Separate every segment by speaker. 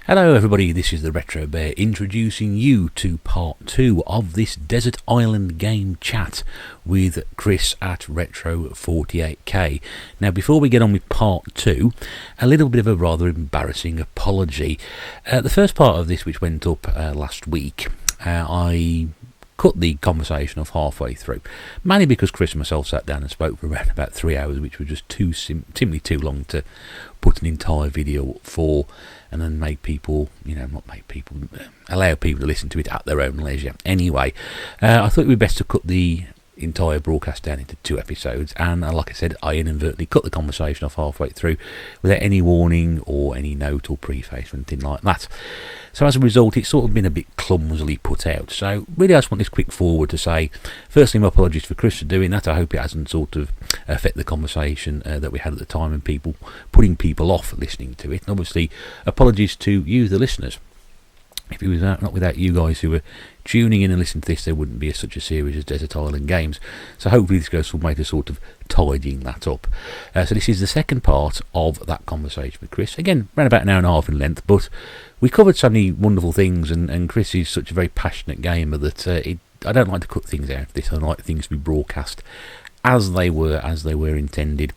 Speaker 1: Hello everybody, this is the Retro Bear introducing you to part 2 of this Desert Island game chat with Chris at Retro48k. Now before we get on with part 2, a little bit of a rather embarrassing apology. The first part of this, which went up last week, I cut the conversation off halfway through, mainly because Chris and myself sat down and spoke for around about 3 hours, which was just simply too long to put an entire video up for, and then allow people to listen to it at their own leisure. Anyway, I thought it would be best to cut the entire broadcast down into 2 episodes, and like I said, I inadvertently cut the conversation off halfway through without any warning or any note or preface or anything like that. So as a result, it's sort of been a bit clumsily put out. So really, I just want this quick forward to say, firstly, my apologies for Chris for doing that. I hope it hasn't sort of affected the conversation that we had at the time and putting people off listening to it. And obviously, apologies to you, the listeners. If it was not without you guys who were tuning in and listening to this, there wouldn't be such a series as Desert Island Games. So hopefully this goes some way to sort of tidying that up. So this is the second part of that conversation with Chris. Again, around about an hour and a half in length, but we covered so many wonderful things, and Chris is such a very passionate gamer that I don't like to cut things out of this. I like things to be broadcast as they were intended.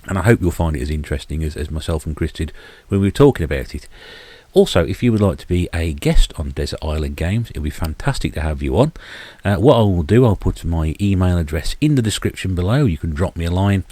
Speaker 1: And I hope you'll find it as interesting as myself and Chris did when we were talking about it. Also, if you would like to be a guest on Desert Island Games, it would be fantastic to have you on. What I will do, I'll put my email address in the description below. You can drop me a line,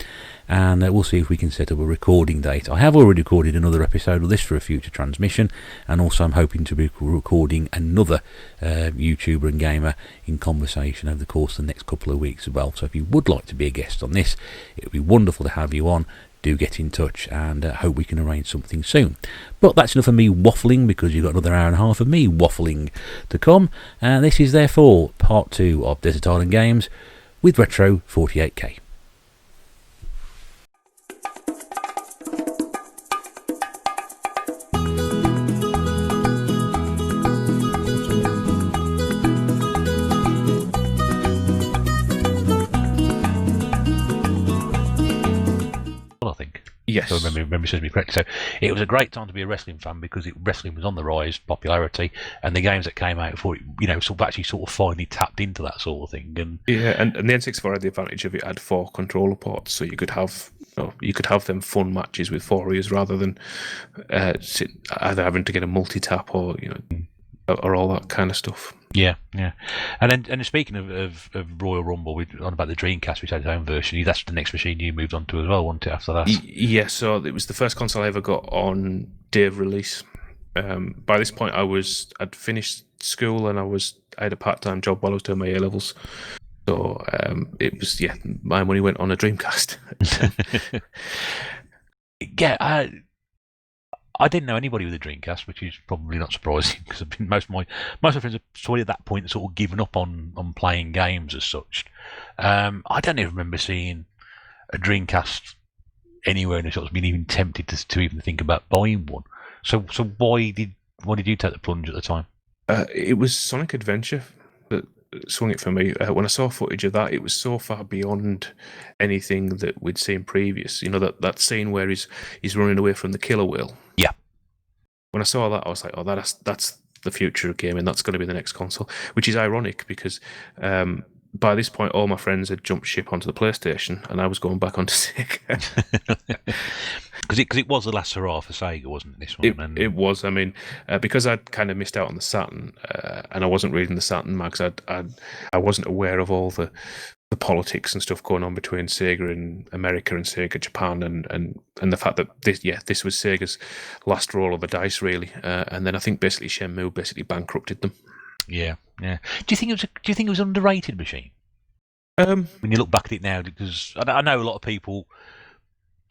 Speaker 1: and we'll see if we can set up a recording date. I have already recorded another episode of this for a future transmission, and also I'm hoping to be recording another YouTuber and gamer in conversation over the course of the next couple of weeks as well. So if you would like to be a guest on this, it would be wonderful to have you on. Do get in touch, and hope we can arrange something soon. But that's enough of me waffling, because you've got another hour and a half of me waffling to come. And this is therefore part 2 of Desert Island Games with Retro48k.
Speaker 2: Yes.
Speaker 1: So memory serves me correct. So it was a great time to be a wrestling fan, because wrestling was on the rise, popularity, and the games that came out for it, sort of finally tapped into that sort of thing. And
Speaker 2: yeah, and the N64 had the advantage of it had 4 controller ports, so you could have them fun matches with 4 ears rather than either having to get a multi-tap or all that kind of stuff.
Speaker 1: Yeah. And speaking of Royal Rumble, on about the Dreamcast, which had its own version. That's the next machine you moved on to as well, wasn't it? After that,
Speaker 2: yeah. So it was the first console I ever got on day of release. By this point, I'd finished school and I had a part-time job while I was doing my A levels. So it was my money went on a Dreamcast.
Speaker 1: Yeah. I didn't know anybody with a Dreamcast, which is probably not surprising, because most of my friends have sort of at that point sort of given up on playing games as such. I don't even remember seeing a Dreamcast anywhere in the shops, being even tempted to even think about buying one. So why did you take the plunge at the time?
Speaker 2: It was Sonic Adventure that swung it for me. When I saw footage of that, it was so far beyond anything that we'd seen previous. That scene where he's running away from the killer whale.
Speaker 1: Yeah.
Speaker 2: When I saw that, I was like, oh, that's the future of gaming. That's going to be the next console, which is ironic because by this point, all my friends had jumped ship onto the PlayStation, and I was going back onto Sega.
Speaker 1: Because it was the last hurrah for Sega, wasn't it, this one?
Speaker 2: It was. I mean, because I'd kind of missed out on the Saturn, and I wasn't reading the Saturn mags, I wasn't aware of all the politics and stuff going on between Sega in America and Sega Japan, and the fact that this was Sega's last roll of the dice, really. And then I think basically Shenmue basically bankrupted them.
Speaker 1: Yeah. Do you think it was an underrated machine? When you look back at it now, because I know a lot of people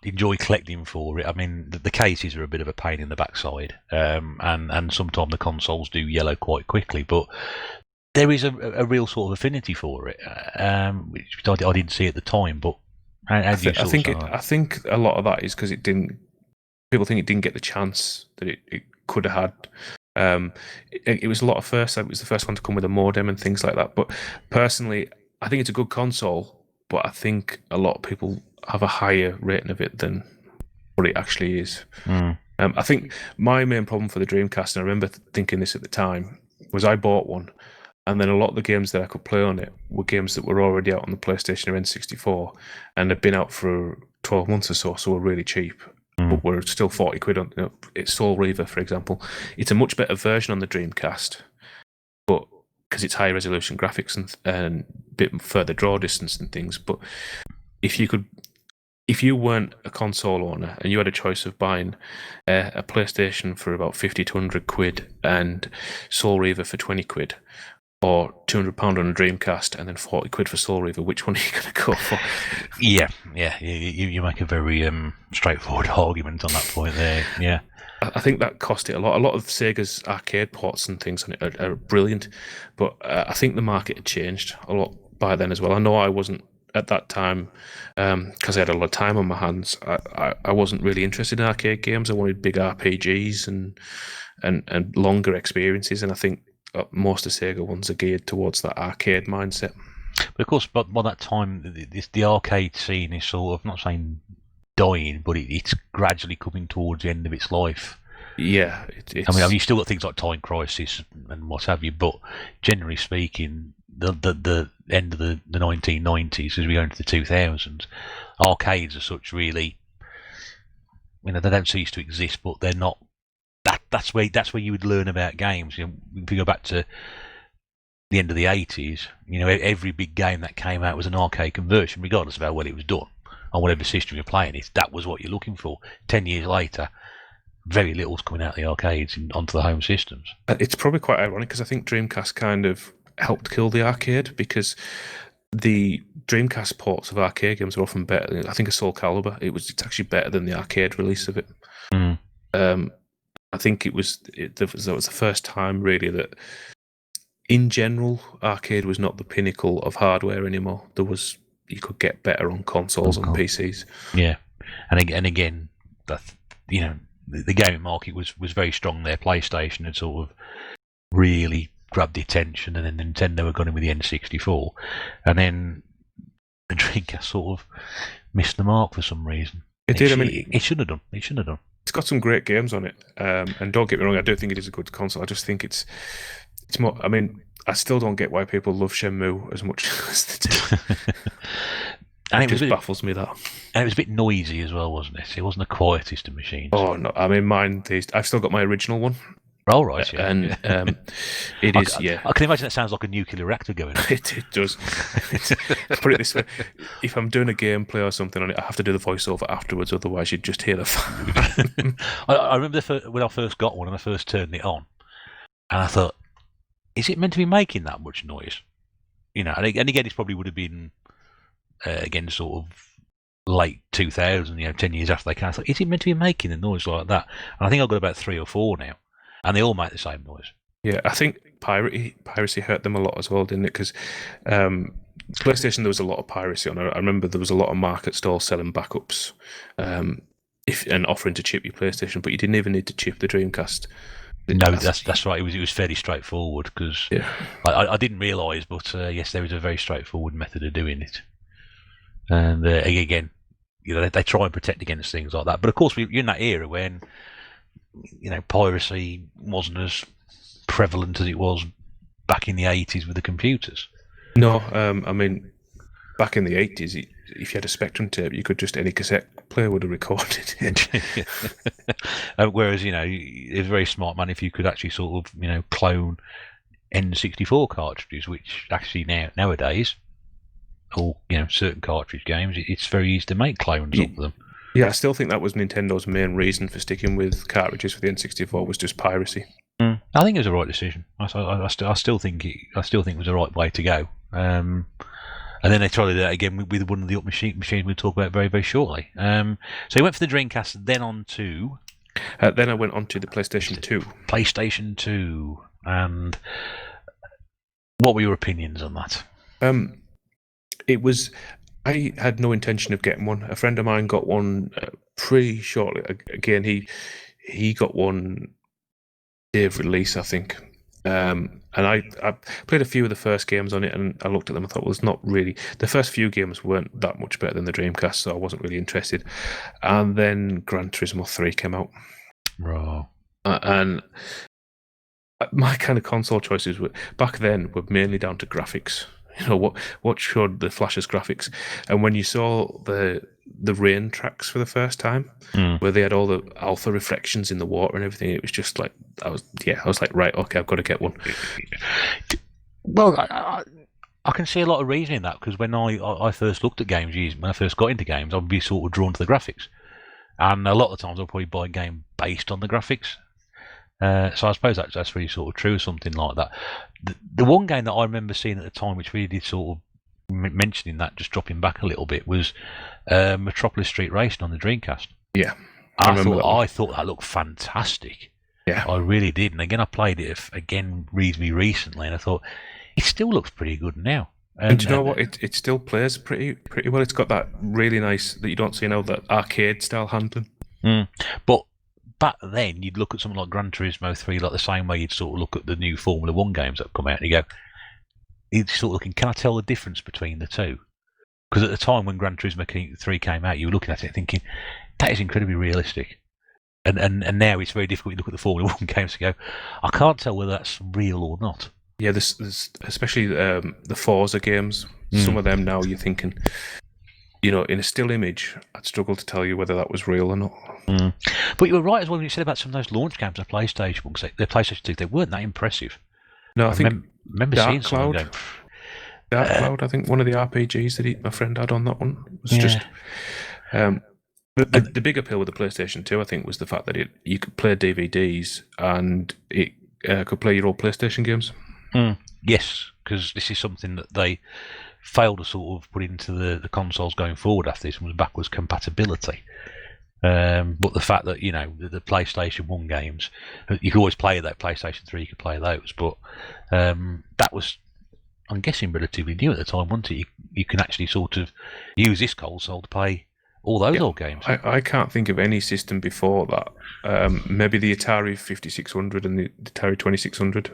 Speaker 1: enjoy collecting for it. I mean, the cases are a bit of a pain in the backside, and sometimes the consoles do yellow quite quickly, but there is a real sort of affinity for it, which I didn't see at the time. But I think a lot of that is because people think it didn't get the chance that it could have had. It was a lot of first. It was the first one to come with a modem and things like that. But personally, I think it's a good console, but I think a lot of people have a higher rating of it than what it actually is.
Speaker 2: I think my main problem for the Dreamcast, and I remember thinking this at the time, was I bought one, and then a lot of the games that I could play on it were games that were already out on the PlayStation or N64 and had been out for 12 months or so were really cheap. But were still 40 quid on it's Soul Reaver, for example. It's a much better version on the Dreamcast, but because it's high resolution graphics and a bit further draw distance and things. But if you weren't a console owner and you had a choice of buying a PlayStation for about 50 to 100 quid and Soul Reaver for 20 quid, or £200 on a Dreamcast and then 40 quid for Soul Reaver, which one are you going to go for?
Speaker 3: Yeah. You make a very straightforward argument on that point there. Yeah.
Speaker 2: I think that cost it a lot. A lot of Sega's arcade ports and things on it are brilliant, but I think the market had changed a lot by then as well. I know I wasn't at that time because I had a lot of time on my hands. I wasn't really interested in arcade games. I wanted big RPGs and longer experiences, and I think most of Sega ones are geared towards that arcade mindset.
Speaker 3: But of course, by that time, the arcade scene is sort of, not saying dying, but it's gradually coming towards the end of its life.
Speaker 2: Yeah,
Speaker 3: I mean, you still got things like Time Crisis and what have you, but generally speaking, the end of the 1990s, as we go into the 2000s, arcades as such really, they don't cease to exist, but they're not. That's where you would learn about games. If you go back to the end of the 80s, every big game that came out was an arcade conversion, regardless of how well it was done on whatever system you're playing it. That was what you're looking for. 10 years later, very little's coming out of the arcades and onto the home systems.
Speaker 2: It's probably quite ironic because I think Dreamcast kind of helped kill the arcade, because the Dreamcast ports of arcade games are often better. I think of Soul Calibur, it's actually better than the arcade release of it. I think that was the first time really that, in general, arcade was not the pinnacle of hardware anymore. You could get better on consoles and PCs.
Speaker 3: Yeah, and again, the gaming market was very strong there. PlayStation had sort of really grabbed the attention, and then Nintendo had gone in with the N64, and then the Dreamcast sort of missed the mark for some reason. It did. It shouldn't have done.
Speaker 2: It's got some great games on it, and don't get me wrong, I don't think it is a good console. I just think it's more. I mean, I still don't get why people love Shenmue as much as they do. And it just baffles me that.
Speaker 3: And it was a bit noisy as well, wasn't it? It wasn't the quietest of machines.
Speaker 2: Oh no! I mean, I've still got my original one.
Speaker 3: Oh right, yeah.
Speaker 2: And it is.
Speaker 3: I can imagine that sounds like a nuclear reactor going on.
Speaker 2: It does. Put it this way: if I'm doing a gameplay or something on it, I have to do the voiceover afterwards. Otherwise, you'd just hear the fan.
Speaker 3: I remember when I first got one and I first turned it on, and I thought, is it meant to be making that much noise? And again, it probably would have been again sort of late 2000, 10 years after they came. I thought, is it meant to be making a noise like that? And I think I've got about 3 or 4 now, and they all make the same noise.
Speaker 2: Yeah, I think piracy hurt them a lot as well, didn't it? Because PlayStation, there was a lot of piracy on it. I remember there was a lot of market stalls selling backups and offering to chip your PlayStation, but you didn't even need to chip the Dreamcast.
Speaker 3: No, that's right. It was fairly straightforward, because I didn't realise, but yes, there was a very straightforward method of doing it. And again, they try and protect against things like that. But of course, you're in that era when piracy wasn't as prevalent as it was back in the 80s with the computers.
Speaker 2: No, I mean, back in the 80s, if you had a Spectrum tape, you could just, any cassette player would have recorded it.
Speaker 3: Whereas, it was a very smart man if you could actually sort of, clone N64 cartridges, which actually nowadays, or certain cartridge games, it's very easy to make clones of them.
Speaker 2: Yeah, I still think that was Nintendo's main reason for sticking with cartridges for the N64, was just piracy.
Speaker 3: I think it was the right decision. I still think it was the right way to go. And then they tried that again with one of the up machines we'll talk about very, very shortly. So you went for the Dreamcast, then on to...
Speaker 2: then I went on to the PlayStation 2.
Speaker 3: PlayStation 2. And what were your opinions on that?
Speaker 2: I had no intention of getting one. A friend of mine got one pretty shortly. Again, he got one day of release, I think. And I played a few of the first games on it, and I looked at them and thought, well, it's not really... The first few games weren't that much better than the Dreamcast, so I wasn't really interested. And then Gran Turismo 3 came out.
Speaker 3: Right.
Speaker 2: And my kind of console choices back then were mainly down to graphics. You know what showed the flashiest graphics, and when you saw the rain tracks for the first time, where they had all the alpha reflections in the water and everything, it was just like I was like, right, okay, I've got to get one.
Speaker 3: Well, I can see a lot of reason in that, because when I first looked at games, when I first got into games, I'd be sort of drawn to the graphics, and a lot of times I'll probably buy a game based on the graphics. So I suppose that's really sort of true, something like that. The one game that I remember seeing at the time, which really did sort of mentioning that, just dropping back a little bit, was Metropolis Street Racing on the Dreamcast.
Speaker 2: Yeah,
Speaker 3: I thought that looked fantastic.
Speaker 2: Yeah,
Speaker 3: I really did. And again, I played it reasonably recently, and I thought it still looks pretty good now.
Speaker 2: And do you know what? It still plays pretty well. It's got that really nice, that you don't see now, that arcade style handling.
Speaker 3: But back then, you'd look at something like Gran Turismo 3 like the same way you'd sort of look at the new Formula 1 games that have come out, and you'd sort of looking, can I tell the difference between the two? Because at the time when Gran Turismo 3 came out, you were looking at it thinking, that is incredibly realistic. And now it's very difficult to look at the Formula 1 games and go, I can't tell whether that's real or not.
Speaker 2: Yeah, there's especially the Forza games. Some of them now you're thinking, you know, in a still image, I'd struggle to tell you whether that was real or not.
Speaker 3: But you were right as well when you said about some of those launch games on PlayStation 1, because the PlayStation 2, they weren't that impressive.
Speaker 2: No, I think
Speaker 3: remember seeing some of them.
Speaker 2: Dark Cloud, I think one of the RPGs that my friend had on that one was just... The big appeal with the PlayStation 2, I think, was the fact that you could play DVDs and it could play your old PlayStation games.
Speaker 3: Yes, because this is something that they failed to sort of put into the consoles going forward after this, was backwards compatibility. But the fact that, you know, the PlayStation 1 games, you could always play that. PlayStation 3, you could play those, but that was, I'm guessing, relatively new at the time, wasn't it? You can actually sort of use this console to play all those old games.
Speaker 2: I can't think of any system before that. Maybe the Atari 5600 and the Atari 2600.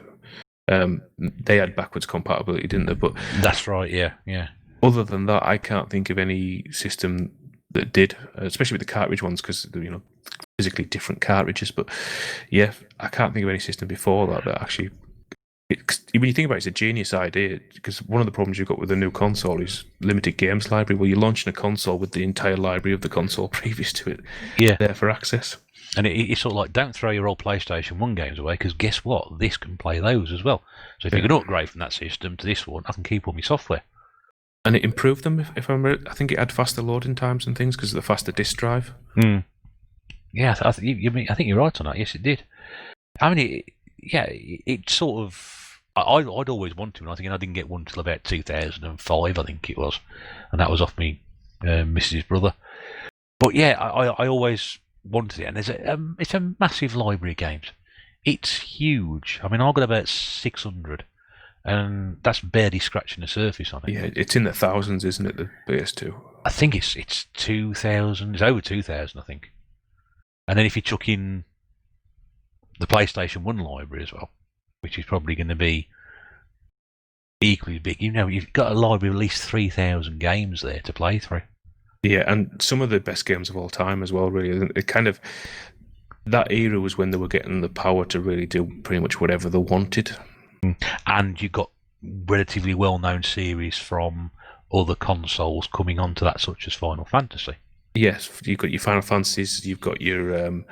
Speaker 2: They had backwards compatibility, didn't they? But
Speaker 3: that's right, yeah.
Speaker 2: Other than that, I can't think of any system that did, especially with the cartridge ones, because they're, you know, physically different cartridges. But yeah, I can't think of any system before that actually. When you think about it, it's a genius idea, because one of the problems you've got with the new console is limited games library. Well, you're launching a console with the entire library of the console previous to it there for access.
Speaker 3: And it's sort of like, don't throw your old PlayStation 1 games away, because guess what? This can play those as well. So if you can upgrade from that system to this one, I can keep all my software.
Speaker 2: And it improved them, if I remember. I think it had faster loading times and things because of the faster disk drive.
Speaker 3: Yeah, I think you're right on that. Yes, it did. I mean, it sort of... I'd always wanted one. I think I didn't get one until about 2005, I think it was. And that was off me Mrs. brother. But yeah, I always wanted it. And it's a massive library of games. It's huge. I mean, I've got about 600. And that's barely scratching the surface on it.
Speaker 2: Yeah, it's in the thousands, isn't it, the PS2?
Speaker 3: I think it's 2,000. It's over 2,000, I think. And then if you chuck in the PlayStation 1 library as well, which is probably going to be equally big. You know, you've got a library of at least 3,000 games there to play through.
Speaker 2: Yeah, and some of the best games of all time as well, really. It kind of... That era was when they were getting the power to really do pretty much whatever they wanted.
Speaker 3: And you got relatively well-known series from other consoles coming onto that, such as Final Fantasy.
Speaker 2: Yes, you've got your Final Fantasies, you've got your... I'm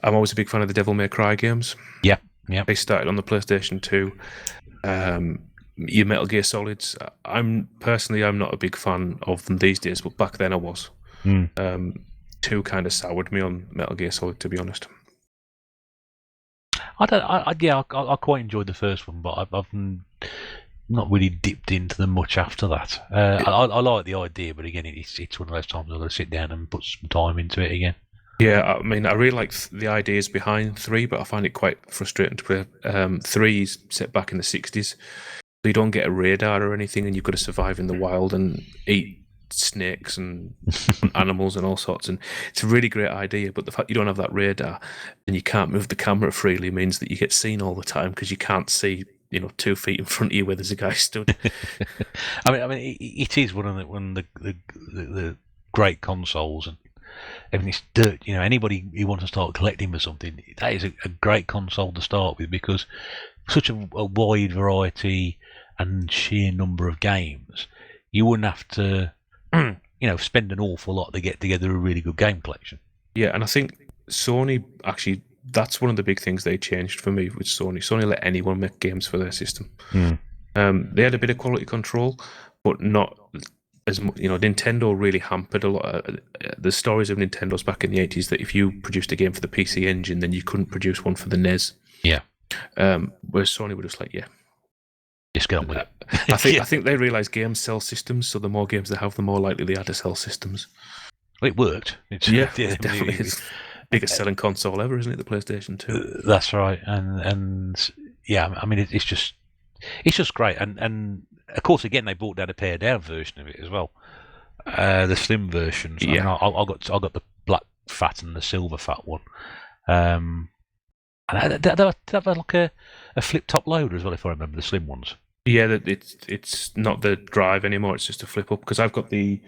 Speaker 2: always a big fan of the Devil May Cry games.
Speaker 3: Yeah.
Speaker 2: They started on the PlayStation 2. Your Metal Gear Solids. I'm not a big fan of them these days, but back then I was. 2 kind of soured me on Metal Gear Solid, to be honest.
Speaker 3: I quite enjoyed the first one, but I've not really dipped into them much after that. I like the idea, but again, it's one of those times I've got to sit down and put some time into it again.
Speaker 2: Yeah, I mean, I really like the ideas behind 3, but I find it quite frustrating to play. 3 is set back in the 60s, so you don't get a radar or anything, and you've got to survive in the wild and eat snakes and animals and all sorts. And it's a really great idea, but the fact you don't have that radar and you can't move the camera freely means that you get seen all the time because you can't see, 2 feet in front of you where there's a guy stood.
Speaker 3: I mean, it is one of the great consoles, and everything's dirt. Anybody who wants to start collecting for something, that is a great console to start with, because such a wide variety and sheer number of games, you wouldn't have to, spend an awful lot to get together a really good game collection.
Speaker 2: Yeah, and I think Sony actually, that's one of the big things they changed for me with Sony. Sony let anyone make games for their system. They had a bit of quality control, but not as much. Nintendo really hampered a lot of the stories of Nintendo's back in the 80s, that if you produced a game for the PC Engine, then you couldn't produce one for the NES.
Speaker 3: Yeah.
Speaker 2: Whereas Sony were just like, yeah.
Speaker 3: Just get on with it.
Speaker 2: I think they realised games sell systems, so the more games they have, the more likely they are to sell systems.
Speaker 3: Well, it worked.
Speaker 2: It definitely is. Biggest selling console ever, isn't it? The PlayStation 2.
Speaker 3: That's right, and yeah, I mean it's just great, and of course again they brought down a pared down version of it as well, the slim versions.
Speaker 2: Yeah,
Speaker 3: I got the black fat and the silver fat one, and they have like a flip top loader as well, if I remember, the slim ones.
Speaker 2: Yeah, it's not the drive anymore. It's just a flip up, because I've got the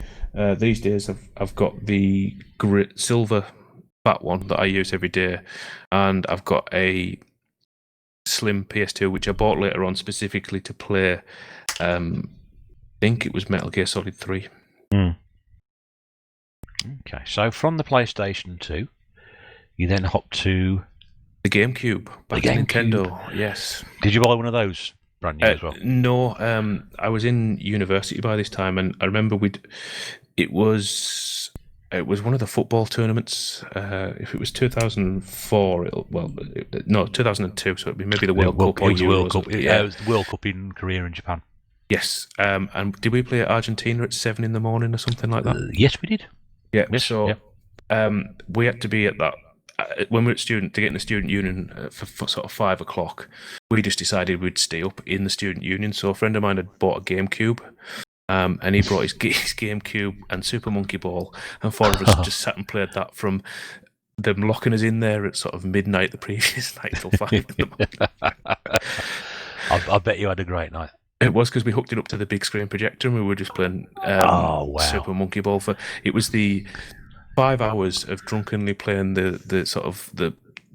Speaker 2: these days I've got the silver fat one that I use every day, and I've got a slim PS2 which I bought later on specifically to play. I think it was Metal Gear Solid 3.
Speaker 3: Okay, so from the PlayStation 2, you then hop to
Speaker 2: the GameCube. Back to Nintendo. Yes.
Speaker 3: Did you buy one of those brand new as well?
Speaker 2: No, I was in university by this time, and I remember it was one of the football tournaments. If it was 2004, 2002, so it'd be maybe the World Cup or Euros.
Speaker 3: World Cup. Yeah, it was the World Cup in Korea and Japan.
Speaker 2: Yes, and did we play Argentina at 7 in the morning or something like that?
Speaker 3: Yes, we did.
Speaker 2: Yeah, yes, so we had to be at that. When we were to get in the student union for sort of 5 o'clock, we just decided we'd stay up in the student union. So a friend of mine had bought a GameCube, and he brought his GameCube and Super Monkey Ball, and 4 of us just sat and played that from them locking us in there at sort of midnight the previous night till 5 in the morning.
Speaker 3: I bet you had a great night.
Speaker 2: It was, because we hooked it up to the big screen projector and we were just playing Super Monkey Ball it was the 5 hours of drunkenly playing the sort of the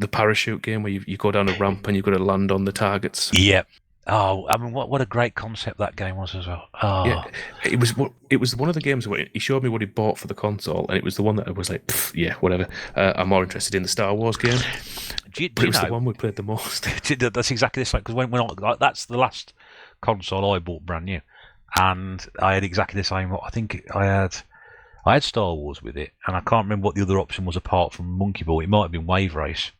Speaker 2: parachute game where you go down a ramp and you've got to land on the targets.
Speaker 3: Yep. Oh, I mean, what a great concept that game was as well. Oh.
Speaker 2: Yeah, it was one of the games where he showed me what he bought for the console, and it was the one that I was like, yeah, whatever. I'm more interested in the Star Wars game. But it was the one we played the most.
Speaker 3: That's exactly the same, because when that's the last console I bought brand new, and I had exactly the same. I think I had Star Wars with it, and I can't remember what the other option was apart from Monkey Ball. It might have been Wave Race.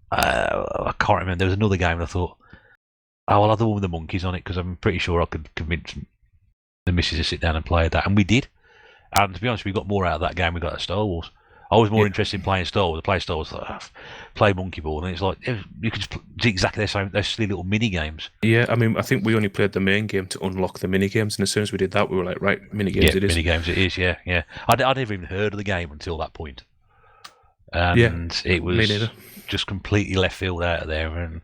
Speaker 3: I can't remember. There was another game, and I thought, I'll have the one with the monkeys on it, because I'm pretty sure I could convince the missus to sit down and play that, and we did. And to be honest, we got more out of that game we got at Star Wars. I was more interested in playing Star Wars. I play Star Wars, play Monkey Ball, and it's like you could just do exactly the same. Those silly little mini games.
Speaker 2: Yeah, I mean, I think we only played the main game to unlock the mini games, and as soon as we did that, we were like, right, mini games. It is.
Speaker 3: Mini games. It is. Yeah. I'd never even heard of the game until that point, and it was just completely left field out of there. And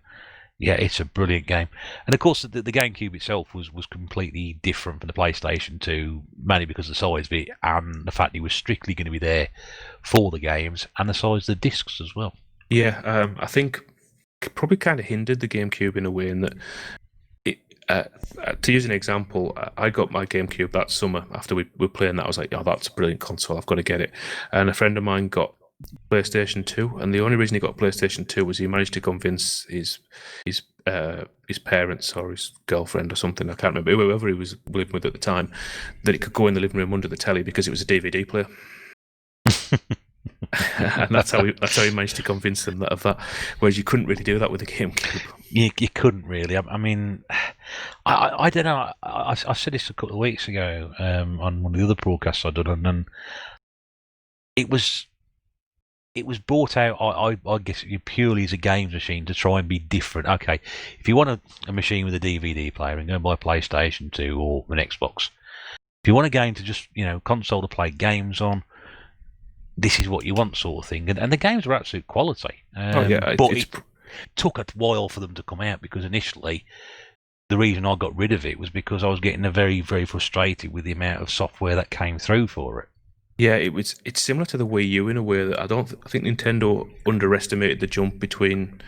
Speaker 3: yeah, it's a brilliant game. And of course, the GameCube itself was completely different from the PlayStation 2, mainly because of the size of it and the fact it was strictly going to be there for the games, and the size of the discs as well.
Speaker 2: Yeah, I think probably kind of hindered the GameCube in a way in that, to use an example, I got my GameCube that summer after we were playing that. I was like, oh, that's a brilliant console, I've got to get it. And a friend of mine got PlayStation 2, and the only reason he got PlayStation 2 was he managed to convince his parents or his girlfriend or something, I can't remember, whoever he was living with at the time, that it could go in the living room under the telly because it was a DVD player. And that's how he managed to convince them of that. Whereas you couldn't really do that with the GameCube.
Speaker 3: You couldn't really. I mean, I don't know. I said this a couple of weeks ago on one of the other broadcasts I did, and it was brought out, I guess, purely as a games machine to try and be different. Okay, if you want a machine with a DVD player, and go and buy a PlayStation 2 or an Xbox. If you want a game to just, console to play games on, this is what you want, sort of thing. And the games were absolute quality. But it took a while for them to come out, because initially the reason I got rid of it was because I was getting very, very frustrated with the amount of software that came through for it.
Speaker 2: Yeah, it's similar to the Wii U in a way that I think Nintendo underestimated the jump between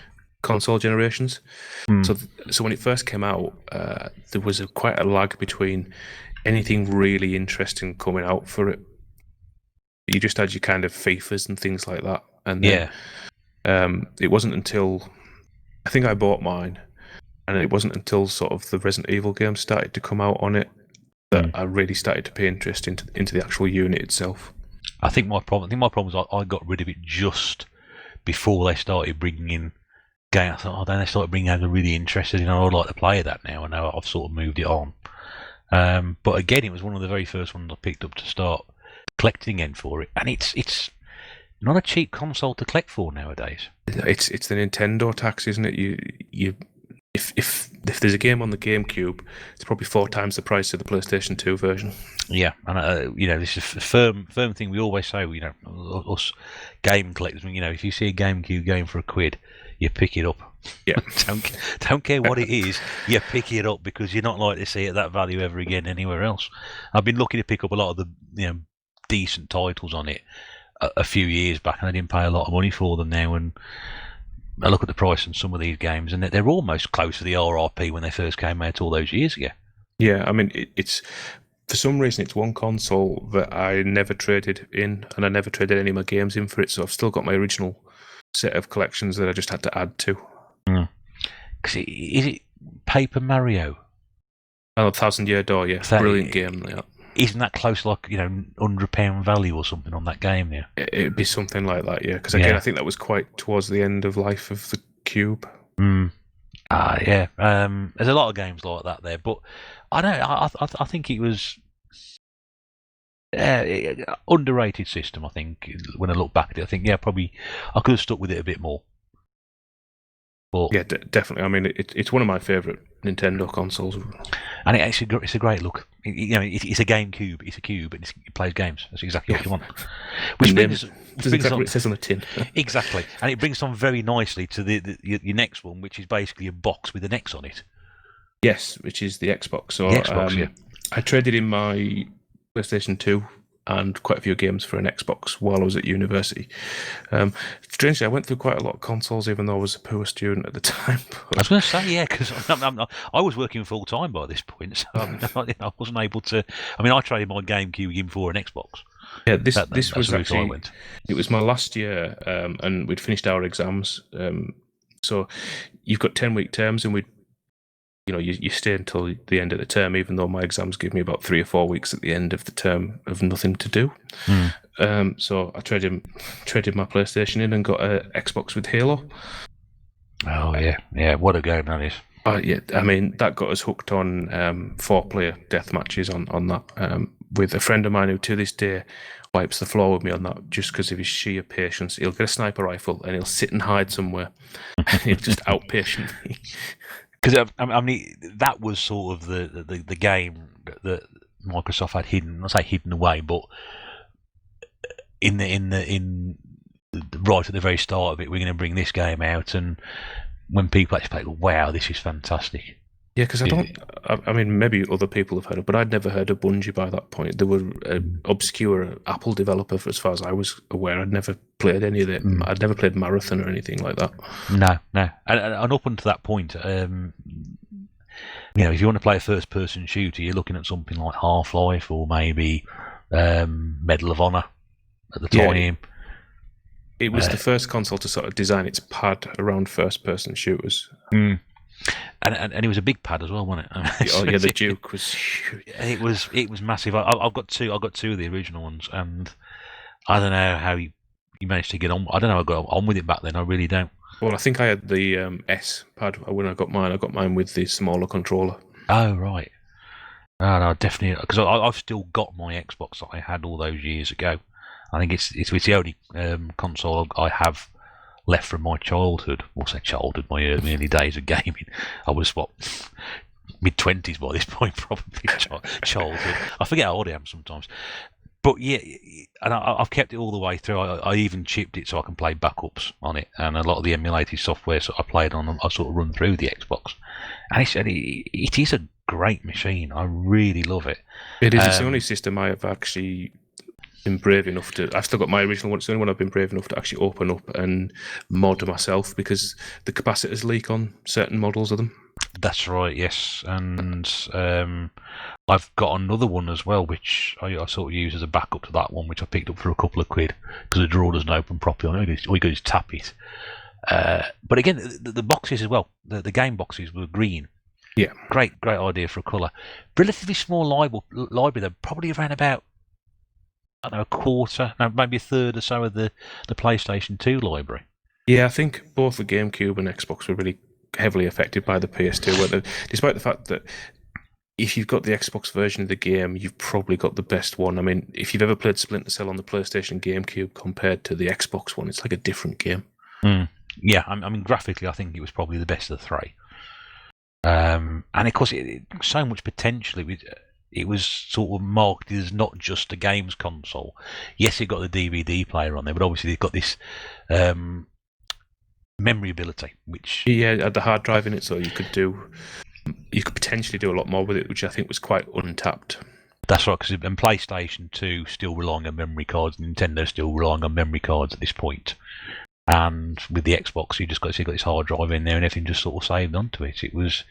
Speaker 2: console generations. So when it first came out, there was quite a lag between anything really interesting coming out for it. You just had your kind of Fifas and things like that, and then it wasn't until I think I bought mine, and it wasn't until sort of the Resident Evil games started to come out on it that I really started to pay interest into the actual unit itself.
Speaker 3: I think my problem was I got rid of it just before they started bringing in games. I thought, then they started bringing out the really interested. I'd like to play that now. I know I've sort of moved it on. But again, it was one of the very first ones I picked up to start collecting again for it, and it's not a cheap console to collect for nowadays.
Speaker 2: It's the Nintendo tax, isn't it? If there's a game on the Gamecube, it's probably 4 times the price of the PlayStation 2 version.
Speaker 3: Yeah, and this is a firm thing we always say. Us game collectors, if you see a Gamecube game for £1, you pick it up.
Speaker 2: Yeah,
Speaker 3: don't care what it is, you pick it up because you're not likely to see it at that value ever again anywhere else. I've been lucky to pick up a lot of the decent titles on it a few years back, and I didn't pay a lot of money for them now. And I look at the price on some of these games, and they're almost close to the RRP when they first came out all those years ago.
Speaker 2: Yeah, I mean, it's for some reason it's one console that I never traded in, and I never traded any of my games in for it. So I've still got my original set of collections that I just had to add to.
Speaker 3: Is it Paper Mario?
Speaker 2: Oh, 1,000 Year Door, yeah, brilliant game. Yeah.
Speaker 3: Isn't that close, like £100 value or something on that game? Yeah,
Speaker 2: it'd be something like that. Yeah, because again, I think that was quite towards the end of life of the Cube.
Speaker 3: Yeah. There's a lot of games like that there, but I don't. I think it was underrated system. I think when I look back at it, I think probably I could have stuck with it a bit more. But
Speaker 2: yeah, definitely. I mean, it's one of my favourite Nintendo consoles,
Speaker 3: and it's a great look. It's a GameCube. It's a cube, and it plays games. That's exactly what you want. Which brings
Speaker 2: exactly what it says on the tin.
Speaker 3: Exactly, and it brings on very nicely to your next one, which is basically a box with an X on it.
Speaker 2: Yes, which is the Xbox. So
Speaker 3: the Xbox, yeah.
Speaker 2: I traded in my PlayStation 2 and quite a few games for an Xbox while I was at university. Strangely, I went through quite a lot of consoles, even though I was a poor student at the time.
Speaker 3: I was going to say, yeah, because I was working full time by this point, so I wasn't able to. I mean, I traded my GameCube in for an Xbox.
Speaker 2: Yeah, this was actually it was my last year, and we'd finished our exams. So you've got 10-week terms, and you stay until the end of the term, even though my exams give me about 3 or 4 weeks at the end of the term of nothing to do. So I traded my PlayStation in and got an Xbox with Halo.
Speaker 3: Oh yeah, what a game that is.
Speaker 2: Yeah, I mean that got us hooked on 4-player death matches on that with a friend of mine who to this day wipes the floor with me on that just because of his sheer patience. He'll get a sniper rifle and he'll sit and hide somewhere and he'll just outpatient me.
Speaker 3: Because I mean, that was sort of the game that Microsoft had hidden. I say hidden away, but in the right at the very start of it, we're going to bring this game out, and when people actually play, wow, this is fantastic.
Speaker 2: Yeah, because I mean, maybe other people have heard of, but I'd never heard of Bungie by that point. They were an obscure Apple developer, as far as I was aware. I'd never played any of it. I'd never played Marathon or anything like that.
Speaker 3: No. And up until that point, if you want to play a first-person shooter, you're looking at something like Half-Life or maybe Medal of Honor at the time.
Speaker 2: Yeah, it was the first console to sort of design its pad around first-person shooters.
Speaker 3: And it was a big pad as well, wasn't it?
Speaker 2: Oh yeah, the Duke was huge.
Speaker 3: It was massive. I've got two of the original ones, and I don't know how you managed to get on. I don't know how I got on with it back then. I really don't.
Speaker 2: Well, I think I had the S pad when I got mine. I got mine with the smaller controller.
Speaker 3: Oh right. No, definitely, because I've still got my Xbox that I had all those years ago. I think it's the only console I have left from my childhood. Well, say childhood, my early days of gaming. I was mid-20s by this point, probably childhood. I forget how old I am sometimes. But yeah, and I've kept it all the way through. I even chipped it so I can play backups on it, and a lot of the emulated software that I played on, I sort of run through the Xbox. And it is a great machine. I really love it.
Speaker 2: It is. It's the only system I have actually been brave enough to. I've still got my original one. It's the only one I've been brave enough to actually open up and mod myself because the capacitors leak on certain models of them.
Speaker 3: That's right, yes. And I've got another one as well, which I sort of use as a backup to that one, which I picked up for a couple of quid because the drawer doesn't open properly. All you got is tap it. But again, the boxes as well, the game boxes were green.
Speaker 2: Yeah.
Speaker 3: Great idea for a colour. Relatively small library, though, probably around about, I don't know, a quarter, no, maybe a third or so of the PlayStation 2 library.
Speaker 2: Yeah, I think both the GameCube and Xbox were really heavily affected by the PS2, despite the fact that if you've got the Xbox version of the game, you've probably got the best one. I mean, if you've ever played Splinter Cell on the PlayStation GameCube compared to the Xbox one, it's like a different game.
Speaker 3: Yeah, I mean, graphically, I think it was probably the best of the three. And of course, it so much potential. It was sort of marketed as not just a games console. Yes, it got the DVD player on there, but obviously they've got this memory ability, which
Speaker 2: had the hard drive in it, so you could potentially do a lot more with it, which I think was quite untapped.
Speaker 3: That's right, because PlayStation 2 still relying on memory cards, Nintendo still relying on memory cards at this point. And with the Xbox, you got this hard drive in there, and everything just sort of saved onto it. It was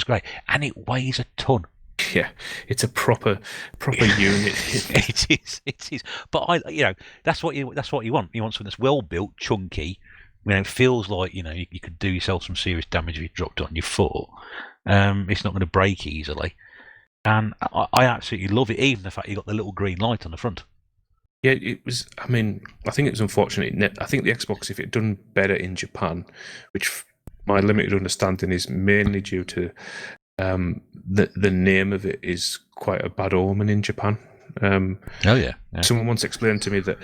Speaker 3: great, and it weighs a ton.
Speaker 2: Yeah, it's a proper unit.
Speaker 3: It is. But that's what you want. You want something that's well built, chunky. It feels like you could do yourself some serious damage if you dropped it on your foot. It's not going to break easily, and I absolutely love it. Even the fact you got the little green light on the front.
Speaker 2: Yeah, it was. I mean, I think it was unfortunate. I think the Xbox, if it had done better in Japan, which my limited understanding is mainly due to the name of it is quite a bad omen in Japan.
Speaker 3: Yeah.
Speaker 2: Someone once explained to me that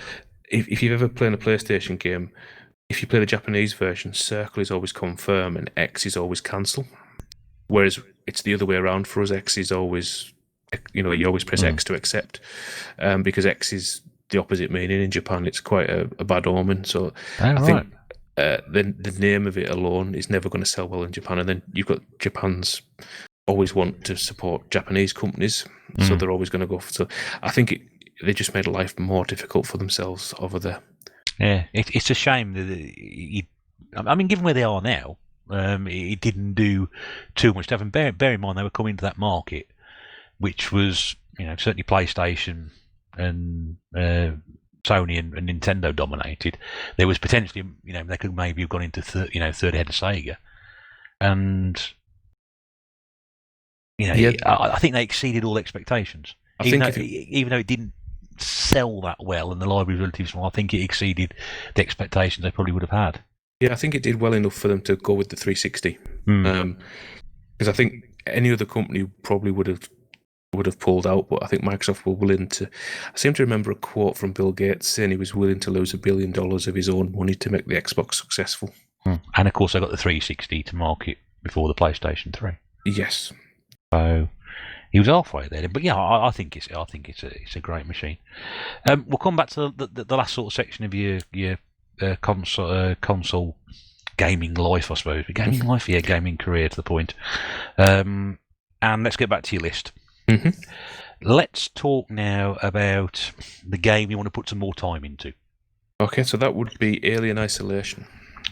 Speaker 2: if you've ever played a PlayStation game, if you play the Japanese version, circle is always confirm and X is always cancel. Whereas it's the other way around for us. X is always, you always press X to accept, because X is the opposite meaning in Japan. It's quite a bad omen. So I think the name of it alone is never going to sell well in Japan. And then you've got Japan's always want to support Japanese companies, so they're always going to go for. So I think they just made life more difficult for themselves over there.
Speaker 3: Yeah, it's a shame that I mean, given where they are now, it didn't do too much to have. And bear in mind, they were coming to that market, which was certainly PlayStation and Sony and Nintendo dominated. There was potentially, they could maybe have gone into third ahead of Sega, and I think they exceeded all expectations. Even though it didn't sell that well and the library was relatively small, I think it exceeded the expectations they probably would have had.
Speaker 2: Yeah, I think it did well enough for them to go with the 360. Because I think any other company probably would have pulled out, but I think Microsoft were willing to. I seem to remember a quote from Bill Gates saying he was willing to lose $1 billion of his own money to make the Xbox successful.
Speaker 3: And of course, they got the 360 to market before the PlayStation 3.
Speaker 2: Yes.
Speaker 3: So he was halfway there, but yeah, I think it's a great machine. We'll come back to the last sort of section of your console gaming life, I suppose. Gaming life, yeah, gaming career to the point. And let's get back to your list. Let's talk now about the game you want to put some more time into.
Speaker 2: Okay, so that would be Alien Isolation.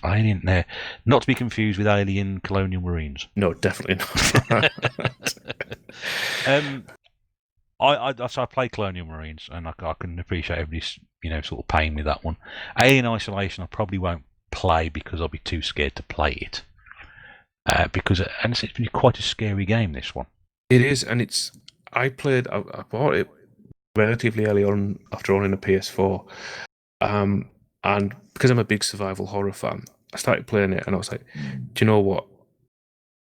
Speaker 3: Alien, there, not to be confused with Alien Colonial Marines.
Speaker 2: No, definitely not.
Speaker 3: I play Colonial Marines, and I can appreciate everybody's sort of paying me that one. Alien Isolation, I probably won't play because I'll be too scared to play it. Because it's been quite a scary game, this one.
Speaker 2: It is, and I bought it relatively early on after owning a PS4, and because I'm a big survival horror fan, I started playing it, and I was like, do you know what?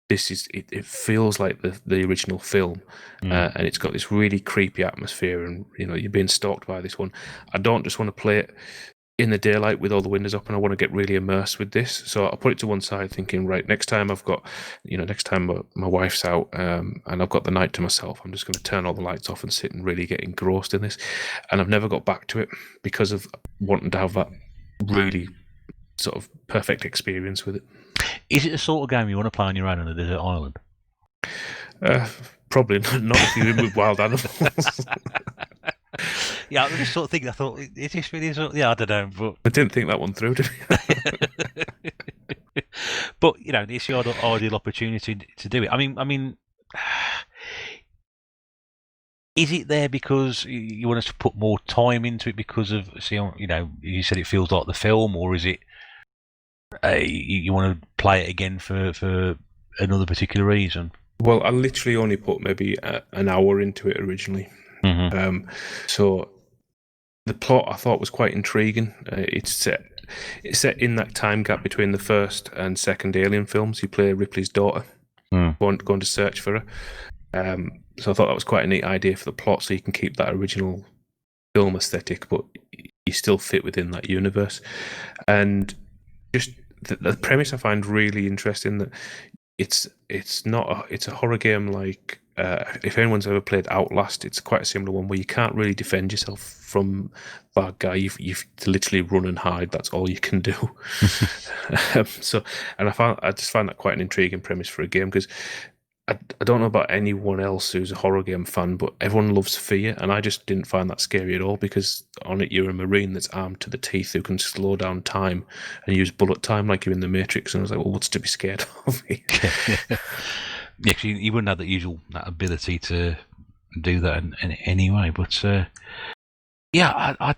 Speaker 2: This is it feels like the original film, and it's got this really creepy atmosphere, and you're being stalked by this one. I don't just want to play it in the daylight with all the windows up, and I want to get really immersed with this. So I put it to one side, thinking, right, next time my wife's out, and I've got the night to myself, I'm just going to turn all the lights off and sit and really get engrossed in this. And I've never got back to it because of wanting to have that really sort of perfect experience with it.
Speaker 3: Is it the sort of game you want to play on your own on a desert island?
Speaker 2: Probably not if you're in with wild animals.
Speaker 3: Yeah, I was just sort of thinking. I thought, is this really? Yeah, I don't know, but
Speaker 2: I didn't think that one through, to be
Speaker 3: but it's your ideal opportunity to do it. I mean, is it there because you want us to put more time into it because of you said it feels like the film, or is it you want to play it again for another particular reason?
Speaker 2: Well, I literally only put maybe an hour into it originally.
Speaker 3: Mm-hmm.
Speaker 2: So the plot I thought was quite intriguing. It's set in that time gap between the first and second Alien films. You play Ripley's daughter, going to search for her. So I thought that was quite a neat idea for the plot, so you can keep that original film aesthetic, but you still fit within that universe. And just the premise I find really interesting, that it's a horror game like if anyone's ever played Outlast, it's quite a similar one where you can't really defend yourself from bad guy. You've to literally run and hide. That's all you can do. I just find that quite an intriguing premise for a game, because I don't know about anyone else who's a horror game fan, but everyone loves fear, and I just didn't find that scary at all, because on it you're a Marine that's armed to the teeth who can slow down time and use bullet time like you're in the Matrix, and I was like, well, what's to be scared of?
Speaker 3: Yeah, cause you wouldn't have that ability to do that in any way. But I've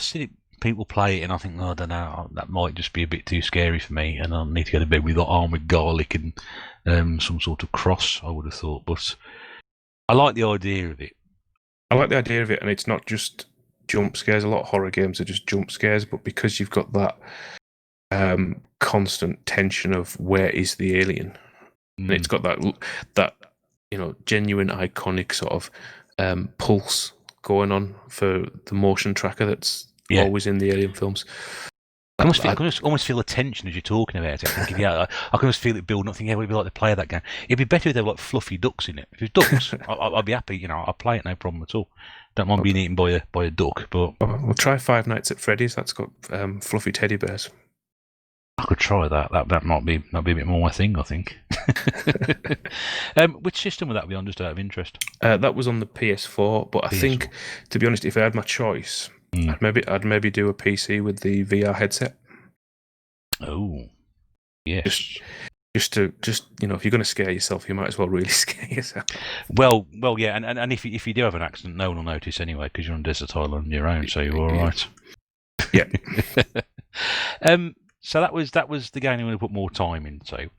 Speaker 3: seen it, people play it, and I think, I don't know, that might just be a bit too scary for me, and I need to go to bed with armoured garlic and some sort of cross, I would have thought. But I like the idea of it.
Speaker 2: I like the idea of it, and it's not just jump scares. A lot of horror games are just jump scares, but because you've got that constant tension of where is the alien, and it's got that genuine iconic sort of pulse going on for the motion tracker that's always in the Alien films.
Speaker 3: I can almost feel the tension as you're talking about it. Thinking, I can almost feel it building up. Thinking, what would it be like to play that game? It'd be better if there were like fluffy ducks in it. If it was ducks, I'd be happy. I'd play it, no problem at all. Don't mind being eaten by a duck. But
Speaker 2: we'll try Five Nights at Freddy's. That's got fluffy teddy bears.
Speaker 3: I could try that. That might be a bit more my thing, I think. Which system would that be on, just out of interest?
Speaker 2: That was on the PS4, but I think, to be honest, if I had my choice, I'd maybe do a PC with the VR headset.
Speaker 3: Oh, yes.
Speaker 2: Just if you're going to scare yourself, you might as well really scare yourself.
Speaker 3: Well, yeah, and if you do have an accident, no one will notice anyway, because you're on desert island on your own, so you're all right.
Speaker 2: Yeah.
Speaker 3: So that was the game I'm going to put more time into.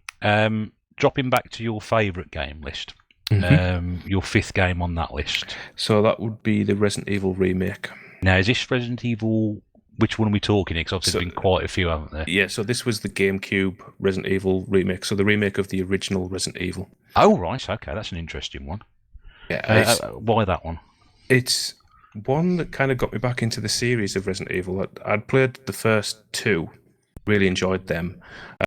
Speaker 3: Dropping back to your favourite game list, your fifth game on that list.
Speaker 2: So that would be the Resident Evil remake.
Speaker 3: Now, is this Resident Evil? Which one are we talking? Because obviously there's been quite a few, haven't there?
Speaker 2: Yeah, so this was the Gamecube Resident Evil remake. So the remake of the original Resident Evil.
Speaker 3: Oh, right. Okay, that's an interesting one.
Speaker 2: Yeah.
Speaker 3: Why that one?
Speaker 2: It's one that kind of got me back into the series of Resident Evil. I'd played the first two. Really enjoyed them.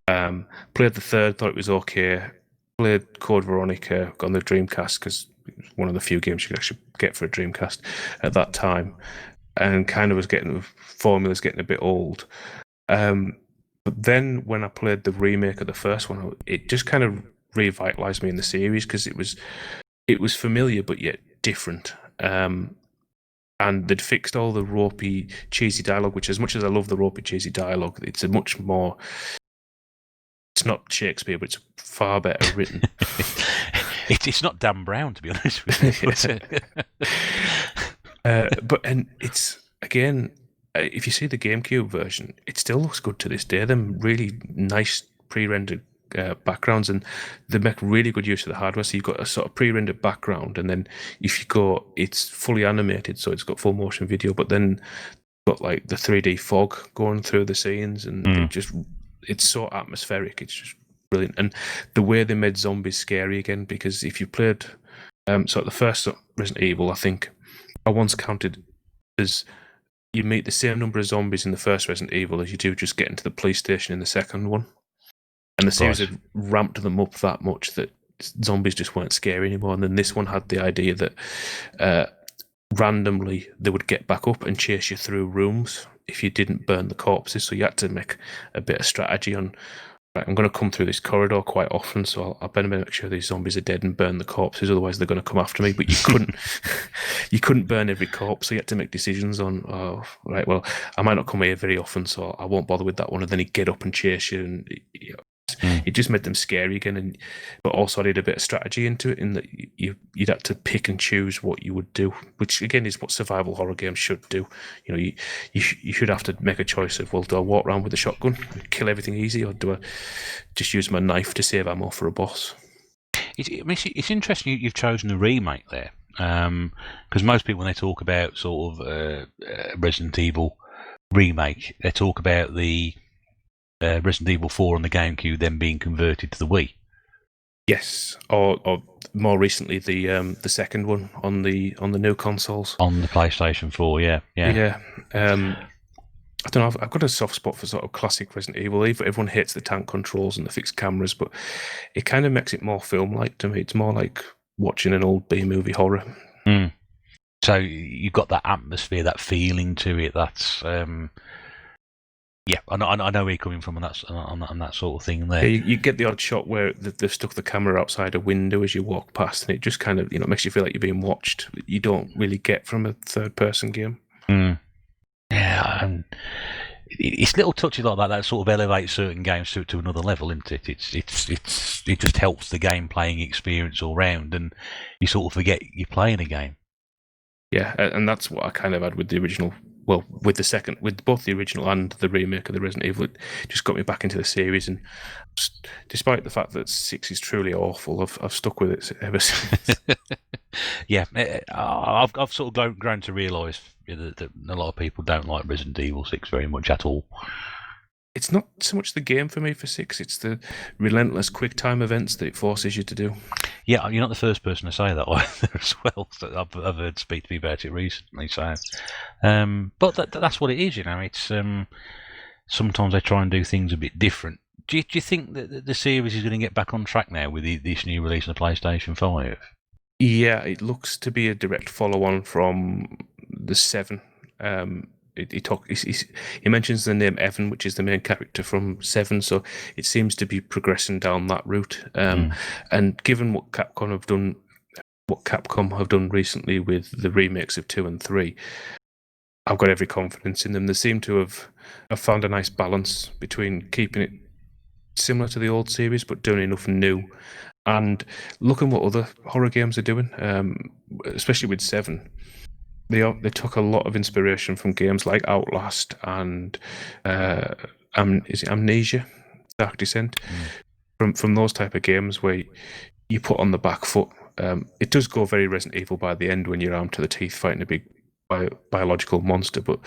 Speaker 2: Played the third, thought it was okay. Played Code Veronica on the Dreamcast, because it was one of the few games you could actually get for a Dreamcast at that time, and kind of was getting formulas getting a bit old. But then when I played the remake of the first one, it just kind of revitalized me in the series, because it was familiar but yet different. And they'd fixed all the ropey, cheesy dialogue, which, as much as I love the ropey, cheesy dialogue, it's a much more... It's not Shakespeare, but it's far better written.
Speaker 3: It's not Dan Brown, to be honest with you.
Speaker 2: And it's, again, if you see the GameCube version, it still looks good to this day. Them really nice pre-rendered backgrounds, and they make really good use of the hardware. So you've got a sort of pre-rendered background, and then if you go, it's fully animated, so it's got full motion video, but then got like the 3D fog going through the scenes, and it's so atmospheric. It's just brilliant. And the way they made zombies scary again, because if you played the first Resident Evil, I think I once counted as you meet the same number of zombies in the first Resident Evil as you do just getting to the police station in the second one. And the series had ramped them up that much that zombies just weren't scary anymore. And then this one had the idea that randomly they would get back up and chase you through rooms if you didn't burn the corpses. So you had to make a bit of strategy on right, I'm going to come through this corridor quite often, so I better make sure these zombies are dead and burn the corpses, otherwise they're going to come after me. But you couldn't, you couldn't burn every corpse, so you had to make decisions on, oh, right, well, I might not come here very often, so I won't bother with that one. And then he'd get up and chase you, and it just made them scary again. But also added a bit of strategy into it, in that you'd have to pick and choose what you would do, which again is what survival horror games should do. You know, you should have to make a choice of, well, do I walk around with a shotgun, kill everything easy, or do I just use my knife to save ammo for a boss?
Speaker 3: It's interesting you've chosen the remake there, because most people, when they talk about sort of Resident Evil remake, they talk about the Resident Evil 4 on the Gamecube then being converted to the Wii.
Speaker 2: Yes, or more recently the second one on the new consoles.
Speaker 3: On the PlayStation 4, yeah.
Speaker 2: I don't know. I've got a soft spot for sort of classic Resident Evil. Everyone hates the tank controls and the fixed cameras, but it kind of makes it more film-like to me. It's more like watching an old B-movie horror.
Speaker 3: Mm. So you've got that atmosphere, that feeling to it. That's yeah. I know where you're coming from on that sort of thing there.
Speaker 2: Yeah, you get the odd shot where they've stuck the camera outside a window as you walk past, and it just kind of makes you feel like you're being watched. You don't really get from a third-person game.
Speaker 3: Mm. Yeah, and it's little touches like that sort of elevate certain games to another level, isn't it? It just helps the game playing experience all round, and you sort of forget you're playing a game.
Speaker 2: Yeah, and that's what I kind of had with the original. Well, with both the original and the remake of the Resident Evil, it just got me back into the series. And despite the fact that 6 is truly awful, I've stuck with it ever since.
Speaker 3: Yeah, I've sort of grown to realise that a lot of people don't like Resident Evil 6 very much at all.
Speaker 2: It's not so much the game for me for 6, it's the relentless quick time events that it forces you to do.
Speaker 3: Yeah, you're not the first person to say that either as well. So I've heard speak to me about it recently. So, but that's what it is, It's sometimes they try and do things a bit different. Do you think that the series is going to get back on track now with this new release of the PlayStation 5?
Speaker 2: Yeah, it looks to be a direct follow-on from the 7. He mentions the name Evan, which is the main character from 7, so it seems to be progressing down that route. And given what Capcom have done recently with the remakes of 2 and 3, I've got every confidence in them. They seem to have found a nice balance between keeping it similar to the old series but doing enough new. And looking what other horror games are doing, especially with 7. They took a lot of inspiration from games like Outlast and is it Amnesia, Dark Descent, from those type of games where you put on the back foot. It does go very Resident Evil by the end when you're armed to the teeth fighting a big biological monster, but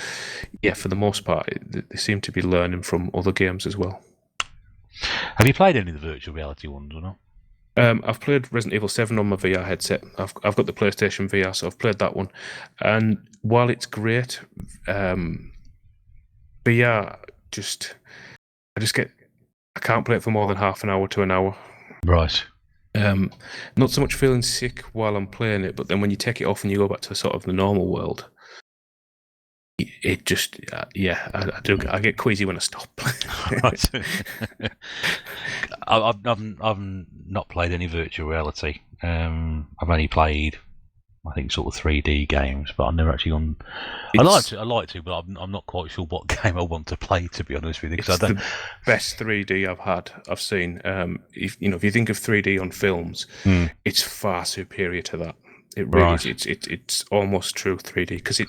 Speaker 2: yeah, for the most part, they seem to be learning from other games as well.
Speaker 3: Have you played any of the virtual reality ones or not?
Speaker 2: I've played Resident Evil 7 on my VR headset. I've got the PlayStation VR, so I've played that one. And while it's great, VR I can't play it for more than half an hour to an hour.
Speaker 3: Right.
Speaker 2: Not so much feeling sick while I'm playing it, but then when you take it off and you go back to sort of the normal world, it just I get queasy when I stop.
Speaker 3: Right. I've not played any virtual reality. I've only played, I think, sort of 3D games, but I've never actually gone. I like to, but I'm not quite sure what game I want to play, to be honest with you.
Speaker 2: It's the best 3D I've seen. If you think of 3D on films, it's far superior to that. It really is. It's almost true 3D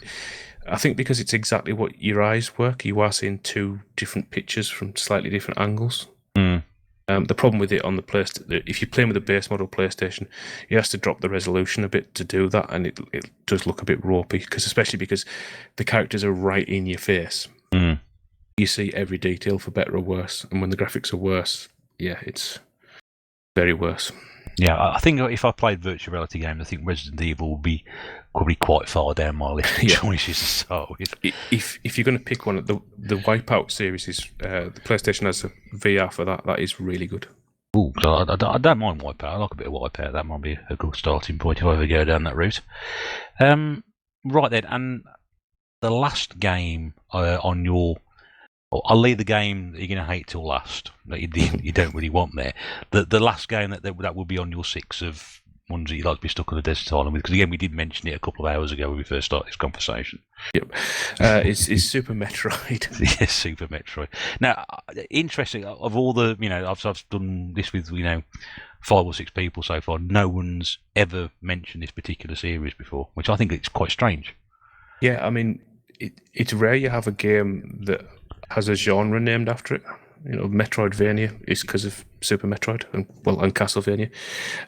Speaker 2: I think because it's exactly what your eyes work. You are seeing two different pictures from slightly different angles. The problem with it on the PlayStation, if you're playing with a base model PlayStation, you have to drop the resolution a bit to do that, and it does look a bit ropey, especially because the characters are right in your face. You see every detail, for better or worse, and when the graphics are worse, yeah, it's very worse.
Speaker 3: Yeah, I think if I played virtual reality games, I think Resident Evil would be probably quite far down my list of choices to start with.
Speaker 2: If you're going to pick one, the Wipeout series is the PlayStation has a VR for that. That is really good.
Speaker 3: Ooh, I don't mind Wipeout. I like a bit of Wipeout. That might be a good starting point if I ever go down that route. Right then, and the last game on your I'll leave the game that you're going to hate till last, that you don't really want there. The last game that would be on your 6 of ones that you'd like to be stuck on a desert island with, because again, we did mention it a couple of hours ago when we first started this conversation.
Speaker 2: Yep. It's Super Metroid.
Speaker 3: Yes, Super Metroid. Now, interesting, of all the, I've done this with, 5 or 6 people so far, no one's ever mentioned this particular series before, which I think it's quite strange.
Speaker 2: Yeah, I mean, it's rare you have a game that has a genre named after it. Metroidvania is because of Super Metroid and Castlevania.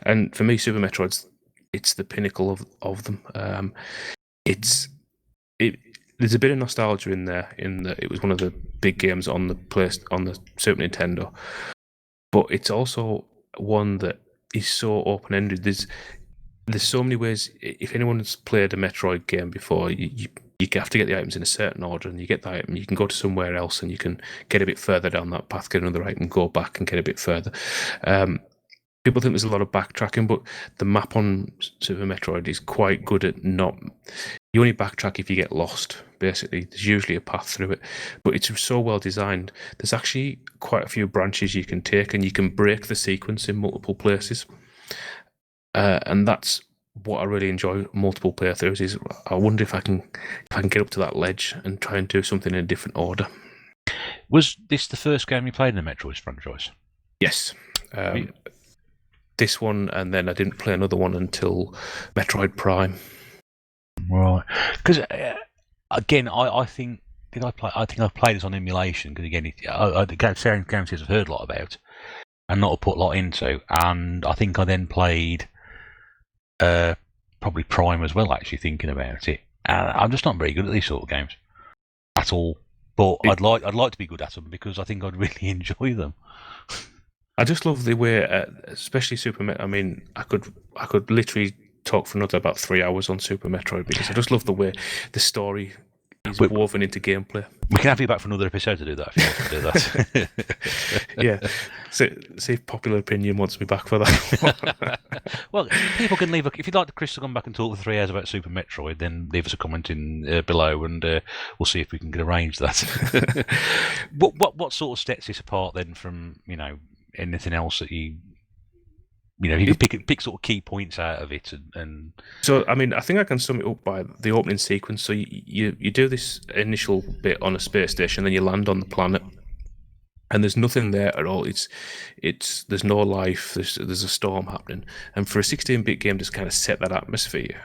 Speaker 2: And for me, Super Metroid's it's the pinnacle of them. There's a bit of nostalgia in there, in that it was one of the big games on the Super Nintendo. But it's also one that is so open-ended. There's so many ways. If anyone's played a Metroid game before, you have to get the items in a certain order, and you get the item, you can go to somewhere else, and you can get a bit further down that path, get another item, go back and get a bit further. People think there's a lot of backtracking, but the map on Super Metroid is quite good at not... You only backtrack if you get lost, basically. There's usually a path through it, but it's so well designed. There's actually quite a few branches you can take, and you can break the sequence in multiple places. And that's what I really enjoy multiple playthroughs, is I wonder if I can get up to that ledge and try and do something in a different order.
Speaker 3: Was this the first game you played in the Metroid franchise?
Speaker 2: Yes. This one, and then I didn't play another one until Metroid Prime.
Speaker 3: Right. Because, again, I think... I think I've played this on emulation, because, again, games I've heard a lot about and not put a lot into. And I think I then played... probably Prime as well, actually, thinking about it. And I'm just not very good at these sort of games at all. But I'd like to be good at them, because I think I'd really enjoy them.
Speaker 2: I just love the way, especially Super Metroid. I mean, I could literally talk for another about 3 hours on Super Metroid, because I just love the way the story is woven into gameplay.
Speaker 3: We can have you back for another episode to do that, if you want to do that.
Speaker 2: Yeah. See if popular opinion wants me back for that.
Speaker 3: Well, people can leave if you'd like Chris to come back and talk for 3 hours about Super Metroid, then leave us a comment in below, and we'll see if we can arrange that. What sort of sets this apart then from anything else that you can pick sort of key points out of it, and
Speaker 2: So, I mean, I think I can sum it up by the opening sequence. So you do this initial bit on a space station, then you land on the planet, and there's nothing there at all. There's no life. There's a storm happening, and for a 16-bit game to kind of set that atmosphere, I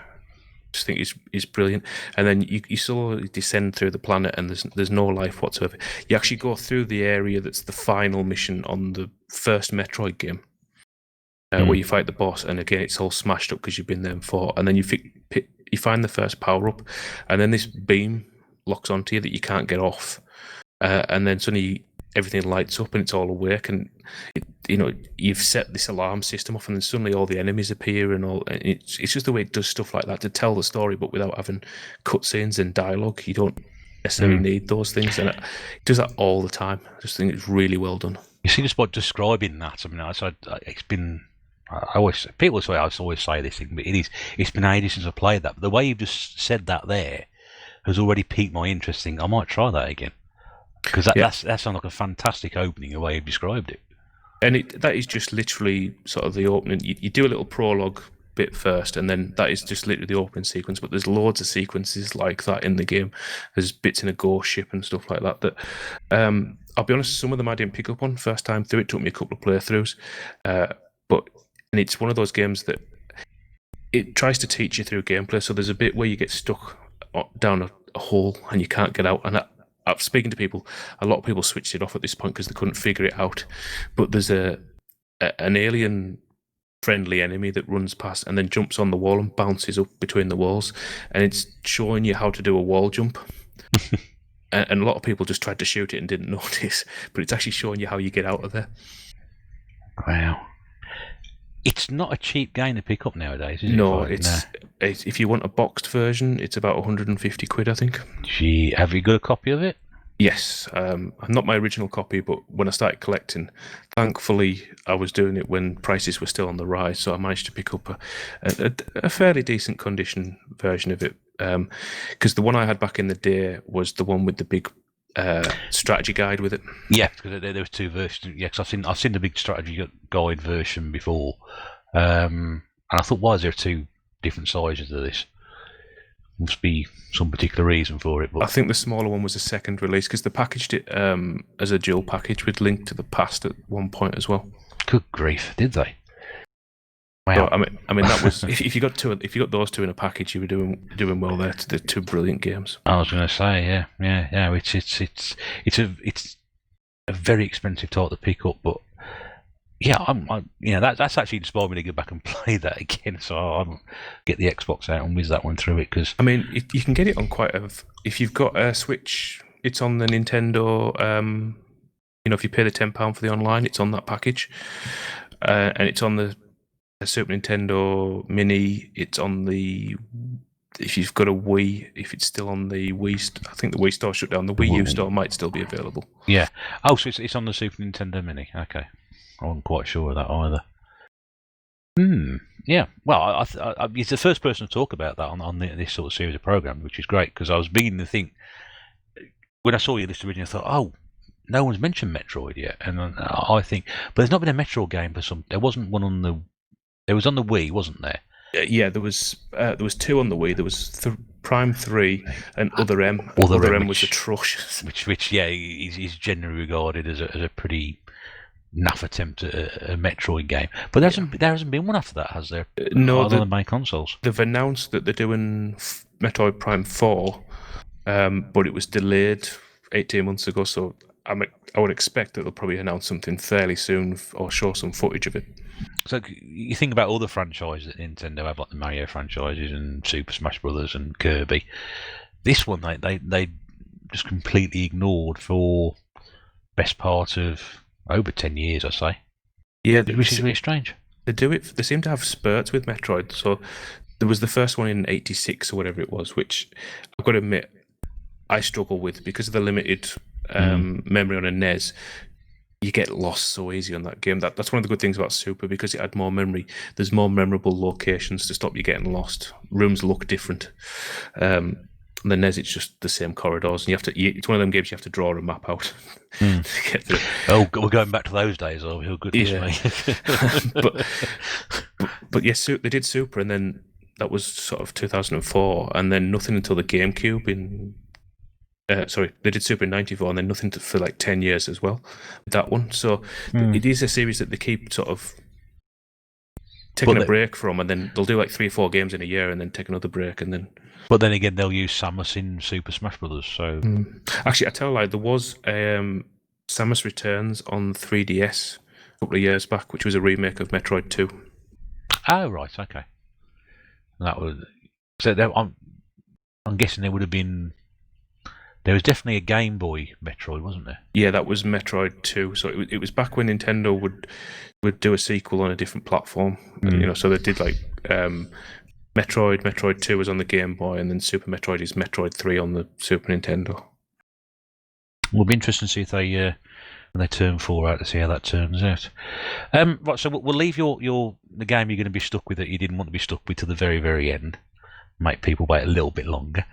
Speaker 2: just think is brilliant. And then you slowly descend through the planet, and there's no life whatsoever. You actually go through the area that's the final mission on the first Metroid game. Where you fight the boss, and again it's all smashed up because you've been there before, and then you find the first power up, and then this beam locks onto you that you can't get off, and then suddenly everything lights up and it's all awake, and you've set this alarm system off, and then suddenly all the enemies appear, and it's just the way it does stuff like that to tell the story, but without having cutscenes and dialogue. You don't necessarily need those things, and it does that all the time. I just think it's really well done.
Speaker 3: You see, just by describing that, I mean, it's been. I always say this thing, but it's been ages since I played that. But the way you've just said that there has already piqued my interest. I might try that again, because that sounds like a fantastic opening, the way you've described it.
Speaker 2: And that is just literally sort of the opening. You do a little prologue bit first, and then that is just literally the opening sequence. But there's loads of sequences like that in the game. There's bits in a ghost ship and stuff like that. I'll be honest, some of them I didn't pick up on first time through. It took me a couple of playthroughs, and it's one of those games that it tries to teach you through gameplay. So there's a bit where you get stuck down a hole and you can't get out. And I'm speaking to people, a lot of people switched it off at this point because they couldn't figure it out. But there's an alien-friendly enemy that runs past and then jumps on the wall and bounces up between the walls. And it's showing you how to do a wall jump. And a lot of people just tried to shoot it and didn't notice. But it's actually showing you how you get out of there.
Speaker 3: Wow. It's not a cheap game to pick up nowadays, is it?
Speaker 2: No, it's if you want a boxed version, it's about 150 quid, I think.
Speaker 3: Gee, have you got a copy of it?
Speaker 2: Yes, not my original copy, but when I started collecting, thankfully I was doing it when prices were still on the rise, so I managed to pick up a fairly decent condition version of it. Because the one I had back in the day was the one with the big strategy guide with it.
Speaker 3: Yeah, because there was two versions. Yeah, because I've seen the big strategy guide version before, and I thought, why is there two different sizes of this? Must be some particular reason for it. But
Speaker 2: I think the smaller one was a second release because they packaged it as a dual package with Link to the Past at one point as well.
Speaker 3: Good grief, did they? Wow.
Speaker 2: So, I mean that was if you got those two in a package, you were doing well there. They're two brilliant games.
Speaker 3: I was going to say, yeah. It's a very expensive title to pick up, but yeah, that's actually inspired me to go back and play that again. So I'll get the Xbox out and whiz that one through it because
Speaker 2: I mean you can get it on if you've got a Switch, it's on the Nintendo. If you pay the £10 for the online, it's on that package, and it's on the Super Nintendo Mini. It's on the. If you've got a Wii, if it's still on the Wii, I think the Wii store shut down. The Wii U store might still be available.
Speaker 3: Yeah. Oh, so it's on the Super Nintendo Mini. Okay. I wasn't quite sure of that either. Yeah. Well, it's the first person to talk about that on this sort of series of programs, which is great because I was beginning to think when I saw your list originally, I thought, oh, no one's mentioned Metroid yet, and I think, but there's not been a Metroid game for some. There wasn't one on the. There was on the Wii, wasn't there?
Speaker 2: Yeah, there was two on the Wii. There was Prime 3 and Other M.
Speaker 3: Other
Speaker 2: M was atrocious.
Speaker 3: Which yeah, is generally regarded as a pretty naff attempt at a Metroid game. But there hasn't been one after that, has there?
Speaker 2: No,
Speaker 3: on the main consoles.
Speaker 2: They've announced that they're doing Metroid Prime 4, but it was delayed 18 months ago. So I would expect that they'll probably announce something fairly soon or show some footage of it.
Speaker 3: So you think about other franchises that Nintendo have, like the Mario franchises and Super Smash Brothers and Kirby. This one they just completely ignored for best part of over 10 years, I say.
Speaker 2: Yeah,
Speaker 3: which is really strange.
Speaker 2: They do it. They seem to have spurts with Metroid. So there was the first one in '86 or whatever it was, which I've got to admit I struggle with because of the limited memory on a NES. You get lost so easy on that game. That's one of the good things about Super because it had more memory. There's more memorable locations to stop you getting lost. Rooms look different. The NES, it's just the same corridors, and it's one of them games you have to draw a map out to get through.
Speaker 3: Oh, we're going back to those days. Oh, goodness me!
Speaker 2: but yes, they did Super, and then that was sort of 2004, and then nothing until the Gamecube in. They did Super in '94, and then nothing for like 10 years as well with that one. So it is a series that they keep sort of taking a break from, and then they'll do like 3 or 4 games in a year, and then take another break, and then.
Speaker 3: But then again, they'll use Samus in Super Smash Brothers. So
Speaker 2: actually, I tell a lie. There was Samus Returns on 3DS a couple of years back, which was a remake of Metroid 2.
Speaker 3: Oh right, okay. That was so. I'm guessing there would have been. There was definitely a Game Boy Metroid, wasn't there?
Speaker 2: Yeah, that was Metroid 2. So it was back when Nintendo would do a sequel on a different platform. So they did like Metroid 2 was on the Game Boy, and then Super Metroid is Metroid 3 on the Super Nintendo.
Speaker 3: We'll be interested to see if when they turn 4 out to see how that turns out. Right, so we'll leave the game you're going to be stuck with that you didn't want to be stuck with to the very, very end. Make people wait a little bit longer.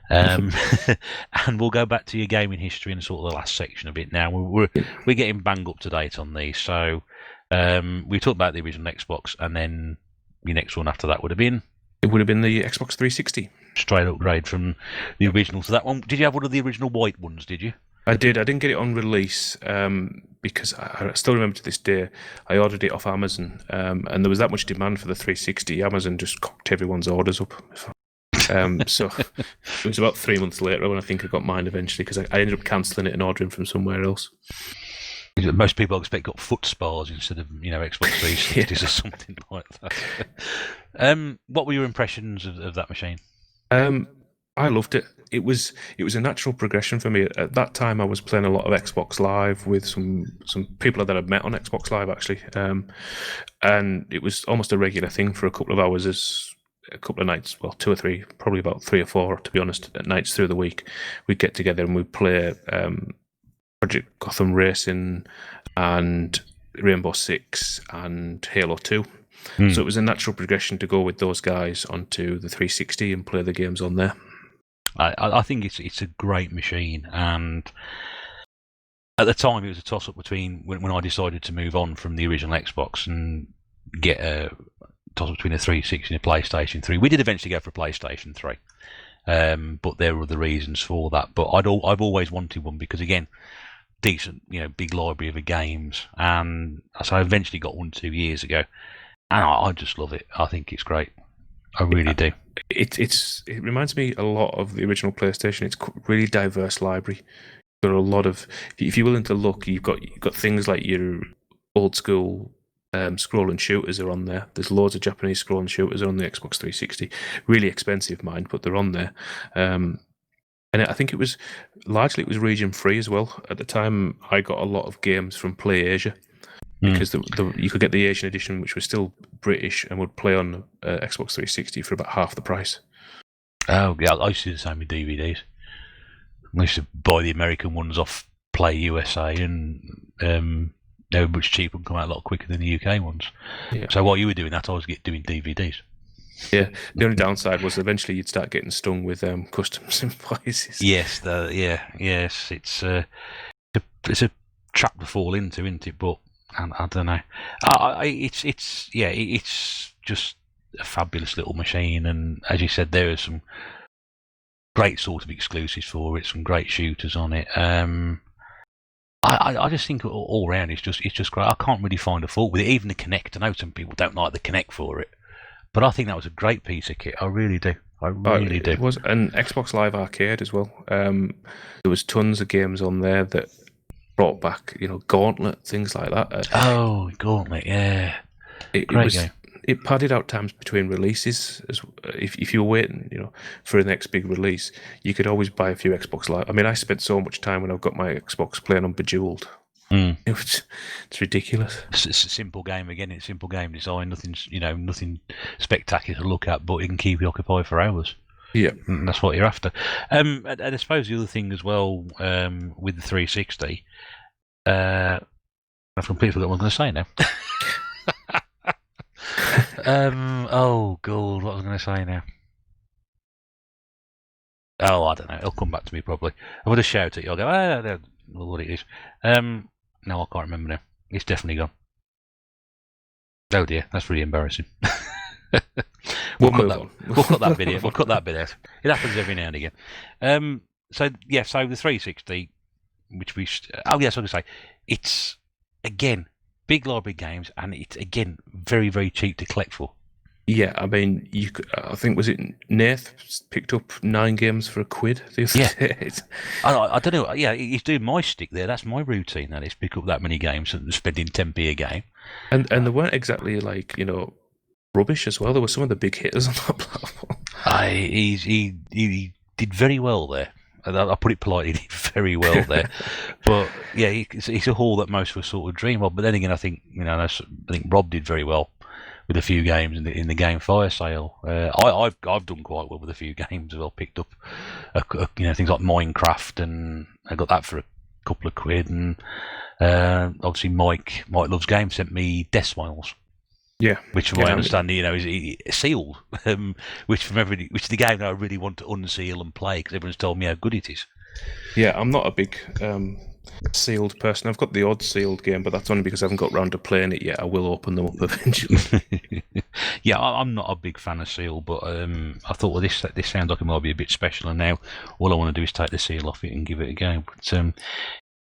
Speaker 3: And we'll go back to your gaming history and sort of the last section of it now. We're getting bang up to date on these. So we talked about the original Xbox, and then your next one after that would have been?
Speaker 2: It would have been the Xbox 360.
Speaker 3: Straight upgrade from the original to that one. Did you have one of the original white ones, did you?
Speaker 2: I did. I didn't get it on release because I still remember to this day, I ordered it off Amazon and there was that much demand for the 360. Amazon just cocked everyone's orders up. So it was about 3 months later when I think I got mine eventually because I ended up cancelling it and ordering from somewhere else.
Speaker 3: Most people I expect got foot spars instead of Xbox 360s or something like that. What were your impressions of that machine?
Speaker 2: I loved it. It was a natural progression for me. At that time, I was playing a lot of Xbox Live with some people that I'd met on Xbox Live actually, and it was almost a regular thing for a couple of hours, as a couple of nights, well, 2 or 3, probably about 3 or 4, to be honest, at nights through the week. We'd get together and we'd play Project Gotham Racing and Rainbow Six and Halo 2. So it was a natural progression to go with those guys onto the 360 and play the games on there.
Speaker 3: I think it's a great machine, and at the time it was a toss-up between when I decided to move on from the original Xbox and get a toss-up between a 360 and a PlayStation 3. We did eventually go for a PlayStation 3, but there were other reasons for that. But I've always wanted one because, again, decent, big library of games, and so I eventually got one 2 years ago, and I just love it. I think it's great. I really do.
Speaker 2: It reminds me a lot of the original PlayStation. It's really diverse library. Got a lot of, if you're willing to look, you've got things like your old school scroll and shooters are on there. There's loads of Japanese scroll and shooters on the Xbox 360. Really expensive, mind, but they're on there. And I think it was region free as well. At the time, I got a lot of games from Play Asia because you could get the Asian edition, which was still British and would play on Xbox 360 for about half the price.
Speaker 3: Oh yeah, I used to do the same with DVDs. I used to buy the American ones off Play USA, and they were much cheaper and come out a lot quicker than the UK ones. Yeah. So while you were doing that, I was doing DVDs.
Speaker 2: Yeah, the only downside was eventually you'd start getting stung with customs invoices.
Speaker 3: Yes, yes, it's a trap to fall into, isn't it? But I don't know. It's just a fabulous little machine, and as you said, there are some great sort of exclusives for it, some great shooters on it. I just think all round it's just great. I can't really find a fault with it. Even the Kinect, I know some people don't like the Kinect for it, but I think that was a great piece of kit. I really do. I really do.
Speaker 2: It was an Xbox Live Arcade as well. There was tons of games on there that brought back, Gauntlet, things like that.
Speaker 3: Gauntlet, yeah.
Speaker 2: Great game. It padded out times between releases. If you were waiting, for the next big release, you could always buy a few Xbox Live. I mean, I spent so much time when I've got my Xbox playing on Bejeweled. It's ridiculous.
Speaker 3: It's a simple game again. It's simple game design. Nothing spectacular to look at, but it can keep you occupied for hours.
Speaker 2: Yeah,
Speaker 3: and that's what you're after. And I suppose the other thing as well with the 360, I've completely forgot what I'm going to say now. Oh god, what was I going to say now? Oh, I don't know. It'll come back to me probably. I'm going to shout at you. I'll go, I don't know what it is. No, I can't remember now. It's definitely gone. Oh dear, that's really embarrassing. We'll cut that bit out. We'll cut that bit out. It happens every now and again. So the 360, which I was going to say, it's again big library games, and it's again very, very cheap to collect for.
Speaker 2: Yeah, I mean, I think was it Nath picked up 9 games for £1 the other day.
Speaker 3: I don't know. Yeah, he's doing my stick there. That's my routine. That is pick up that many games and spending 10p a game. And
Speaker 2: they weren't exactly like rubbish as well. There were some of the big hitters on that platform.
Speaker 3: He did very well there. I put it politely, he did very well there. But yeah, it's a haul that most of us sort of dream of. But then again, I think I think Rob did very well with a few games in the game fire sale. I've done quite well with a few games as well. Picked up things like Minecraft, and I got that for a couple of quid. And obviously Mike Loves Games sent me Death Smiles.
Speaker 2: Yeah,
Speaker 3: which from my understanding, is sealed. Which is the game that I really want to unseal and play because everyone's told me how good it is.
Speaker 2: Yeah, I'm not a big sealed person. I've got the odd sealed game, but that's only because I haven't got round to playing it yet. I will open them up eventually.
Speaker 3: Yeah, I'm not a big fan of seal, but I thought, well, this sounds like it might be a bit special, and now all I want to do is take the seal off it and give it a go. But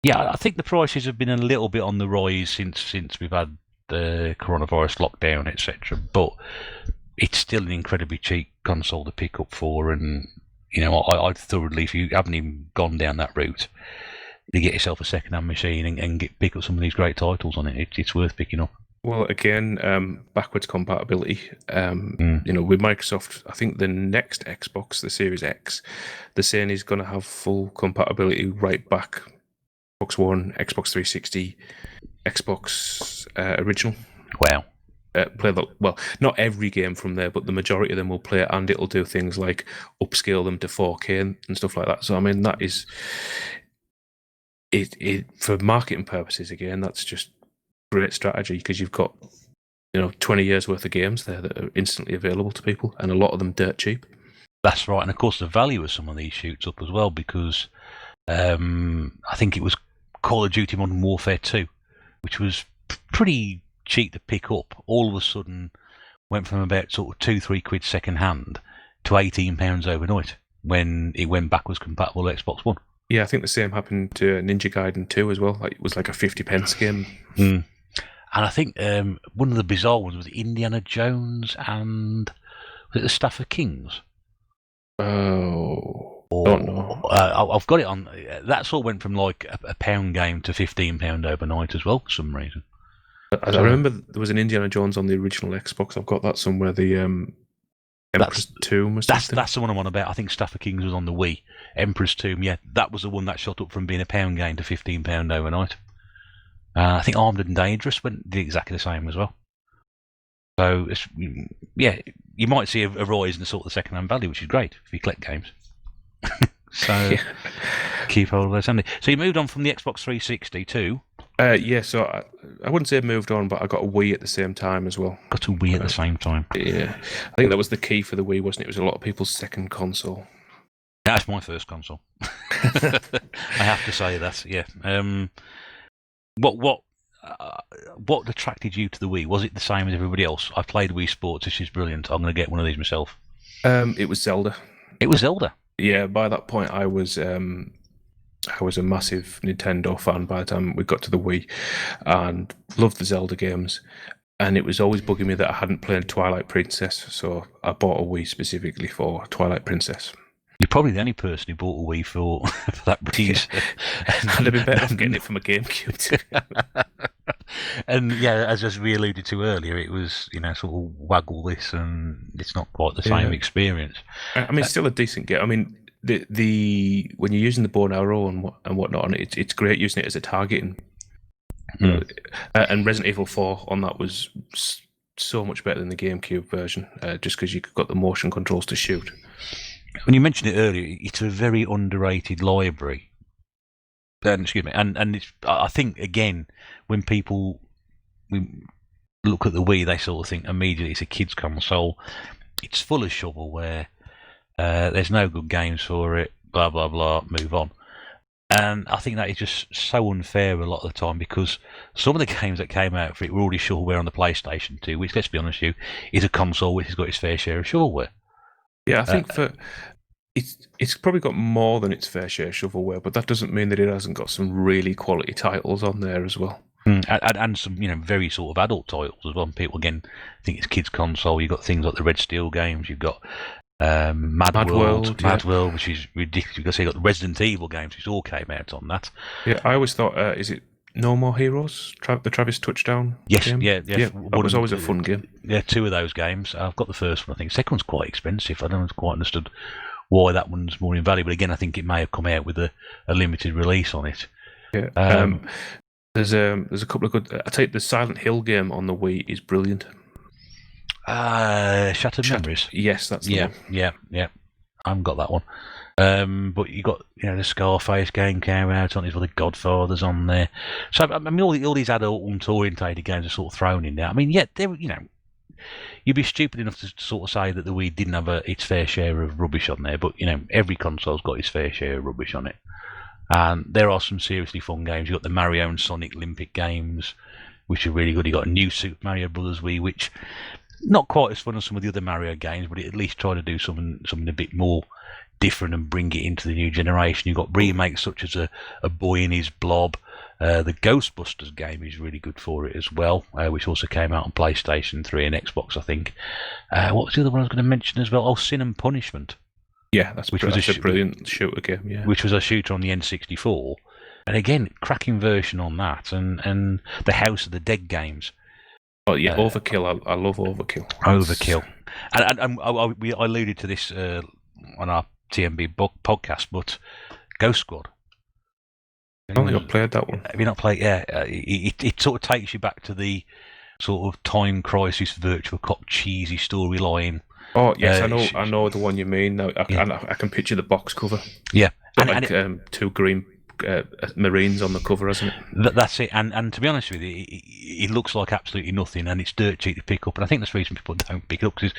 Speaker 3: yeah, I think the prices have been a little bit on the rise since we've had the coronavirus lockdown, etc. But it's still an incredibly cheap console to pick up for, and I thoroughly, if you haven't even gone down that route, to get yourself a second-hand machine and pick up some of these great titles on it, it's worth picking up.
Speaker 2: Well, again, backwards compatibility. With Microsoft, I think the next Xbox, the Series X, they're saying is going to have full compatibility right back. Xbox One, Xbox 360, Xbox original.
Speaker 3: Wow.
Speaker 2: Not every game from there, but the majority of them will play it, and it'll do things like upscale them to 4K and stuff like that. So, I mean, that is it for marketing purposes. Again, that's just great strategy because you've got 20 years worth of games there that are instantly available to people, and a lot of them dirt cheap.
Speaker 3: That's right, and of course the value of some of these shoots up as well, because I think it was Call of Duty Modern Warfare 2, which was pretty cheap to pick up. All of a sudden, went from about sort of £2-3 second hand to £18 overnight when it went backwards compatible to Xbox One.
Speaker 2: Yeah, I think the same happened to Ninja Gaiden 2 as well. Like, it was like a 50p game.
Speaker 3: And I think one of the bizarre ones was Indiana Jones and was it the Stafford Kings?
Speaker 2: Oh, don't know.
Speaker 3: I've got it on. That sort of went from like a £1 game to £15 overnight as well for some reason.
Speaker 2: I remember there was an Indiana Jones on the original Xbox. I've got that somewhere. The Emperor's Tomb or something.
Speaker 3: That's the one I'm on about. I think Stafford Kings was on the Wii. Emperor's Tomb, yeah, that was the one that shot up from being a £1 game to £15 overnight. I think Armed and Dangerous did exactly the same as well. So, yeah, you might see a rise in the sort of second-hand value, which is great if you collect games. So, keep hold of those. So you moved on from the Xbox 360 to...
Speaker 2: yeah, so I wouldn't say I moved on, but I got a Wii at the same time as well.
Speaker 3: Got a Wii at the same time.
Speaker 2: Yeah, I think that was the key for the Wii, wasn't it? It was a lot of people's second console.
Speaker 3: That's my first console. I have to say that, yeah. What attracted you to the Wii? Was it the same as everybody else? I played Wii Sports. This is brilliant. I'm going to get one of these myself.
Speaker 2: It was Zelda.
Speaker 3: It was Zelda.
Speaker 2: Yeah, by that point I was a massive Nintendo fan by the time we got to the Wii, and loved the Zelda games. And it was always bugging me that I hadn't played Twilight Princess, so I bought a Wii specifically for Twilight Princess.
Speaker 3: You're probably the only person who bought a Wii for that reason.
Speaker 2: I'd have been better off getting it from a Gamecube.
Speaker 3: And yeah, as we alluded to earlier, it was, sort of waggle this, and it's not quite the same experience.
Speaker 2: I mean, it's still a decent game. I mean, the when you're using the bow and arrow and whatnot, and it's great using it as a targeting. And Resident Evil 4 on that was so much better than the GameCube version, just because you got the motion controls to shoot.
Speaker 3: When you mentioned it earlier, it's a very underrated library. Excuse me, and it's, I think, again, when people look at the Wii, they sort of think immediately it's a kid's console. It's full of shovelware. There's no good games for it. Blah blah blah. Move on. And I think that is just so unfair a lot of the time, because some of the games that came out for it were already shovelware on the PlayStation 2, which, let's be honest with you, is a console which has got its fair share of shovelware.
Speaker 2: Yeah, I think it's probably got more than its fair share of shovelware, but that doesn't mean that it hasn't got some really quality titles on there as well.
Speaker 3: And some, very sort of adult titles as well. People, again, think it's kids' console. You've got things like the Red Steel games. You've got Mad World, which is ridiculous. You've got the Resident Evil games, which all came out on that.
Speaker 2: Yeah, I always thought, is it No More Heroes? The Travis Touchdown game?
Speaker 3: Yeah.
Speaker 2: That was always a fun game.
Speaker 3: Yeah, two of those games. I've got the first one, I think. The second one's quite expensive. I don't quite understood why that one's more invaluable. Again, I think it may have come out with a limited release on it.
Speaker 2: Yeah. There's a couple of good... I take the Silent Hill game on the Wii is brilliant.
Speaker 3: Shattered Memories.
Speaker 2: Yes, that's the one.
Speaker 3: Yeah. I haven't got that one. But you got the Scarface game came out on it, the Godfather's on there. So I mean, all these adult-orientated games are sort of thrown in there. I mean, you'd be stupid enough to sort of say that the Wii didn't have its fair share of rubbish on there, but every console's got its fair share of rubbish on it. And there are some seriously fun games. You've got the Mario and Sonic Olympic games, which are really good. You've got a new Super Mario Brothers Wii, which not quite as fun as some of the other Mario games, but it at least try to do something a bit more different and bring it into the new generation. You've got remakes such as a Boy in His Blob. The Ghostbusters game is really good for it as well, which also came out on PlayStation 3 and Xbox, I think. What was the other one I was going to mention as well? Oh, Sin and Punishment.
Speaker 2: Yeah, that's a brilliant shooter game, yeah.
Speaker 3: Which was a shooter on the N64. And again, cracking version on that. And the House of the Dead games.
Speaker 2: Oh, yeah, Overkill. I love Overkill.
Speaker 3: Overkill. And I alluded to this on our TMB podcast, but Ghost Squad.
Speaker 2: I don't think I've played that one.
Speaker 3: Have you not played? Yeah, it sort of takes you back to the sort of Time Crisis Virtua Cop cheesy storyline.
Speaker 2: Oh yes, I know the one you mean. Now I can picture the box cover.
Speaker 3: Yeah,
Speaker 2: and two green Marines on the cover, hasn't it?
Speaker 3: That's it. And to be honest with you, it looks like absolutely nothing, and it's dirt cheap to pick up. And I think that's the reason people don't pick it up, because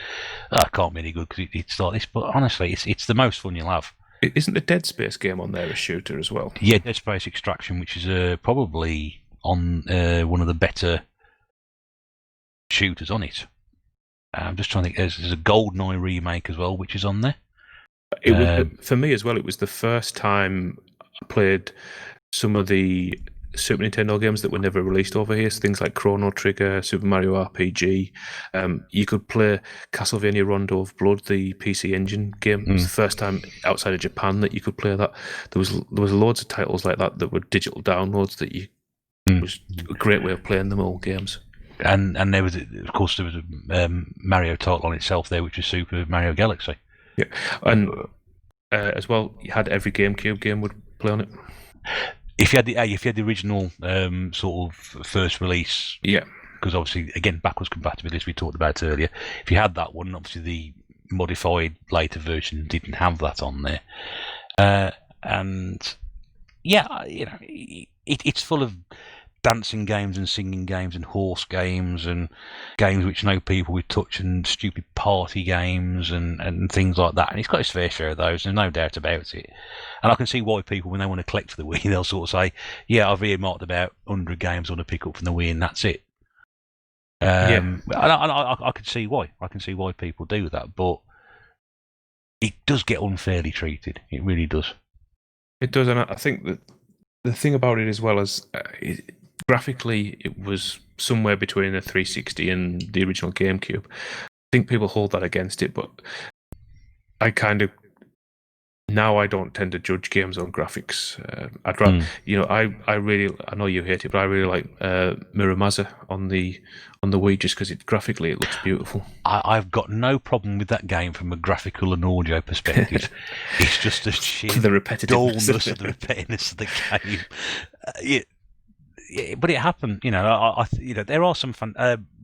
Speaker 3: it can't be any good because it's like this. But honestly, it's the most fun you'll have.
Speaker 2: Isn't the Dead Space game on there a shooter as well?
Speaker 3: Yeah, Dead Space Extraction, which is probably on one of the better shooters on it. I'm just trying to think. There's a GoldenEye remake as well, which is on there.
Speaker 2: It was, for me as well, it was the first time I played some of the Super Nintendo games that were never released over here. So things like Chrono Trigger, Super Mario RPG. You could play Castlevania Rondo of Blood, the PC Engine game. It was the first time outside of Japan that you could play that. There was loads of titles like that were digital downloads that you. It was a great way of playing them old games.
Speaker 3: And there was, of course, there was a Mario title on itself there, which was Super Mario Galaxy.
Speaker 2: Yeah, and as well, you had every GameCube game would play on it.
Speaker 3: If you had the original sort of first release,
Speaker 2: yeah,
Speaker 3: because obviously again backwards compatibility as we talked about earlier. If you had that one, obviously the modified later version didn't have that on there, and yeah, you know, it's full of dancing games and singing games and horse games and games which no people would touch and stupid party games and things like that. And it's got its fair share of those, there's no doubt about it. And I can see why people, when they want to collect for the Wii, they'll sort of say, yeah, I've earmarked about 100 games I want to pick up from the Wii and that's it. I can see why. I can see why people do that, but it does get unfairly treated. It really does.
Speaker 2: It does, and I think that the thing about it as well is graphically, it was somewhere between a 360 and the original GameCube. I think people hold that against it, but I kind of now I don't tend to judge games on graphics. I'd rather, I know you hate it, but I really like Muramasa on the Wii just because graphically it looks beautiful.
Speaker 3: I've got no problem with that game from a graphical and audio perspective. It's just the sheer dullness of the repetitiveness of the game. Yeah, but it happened. There are some fun.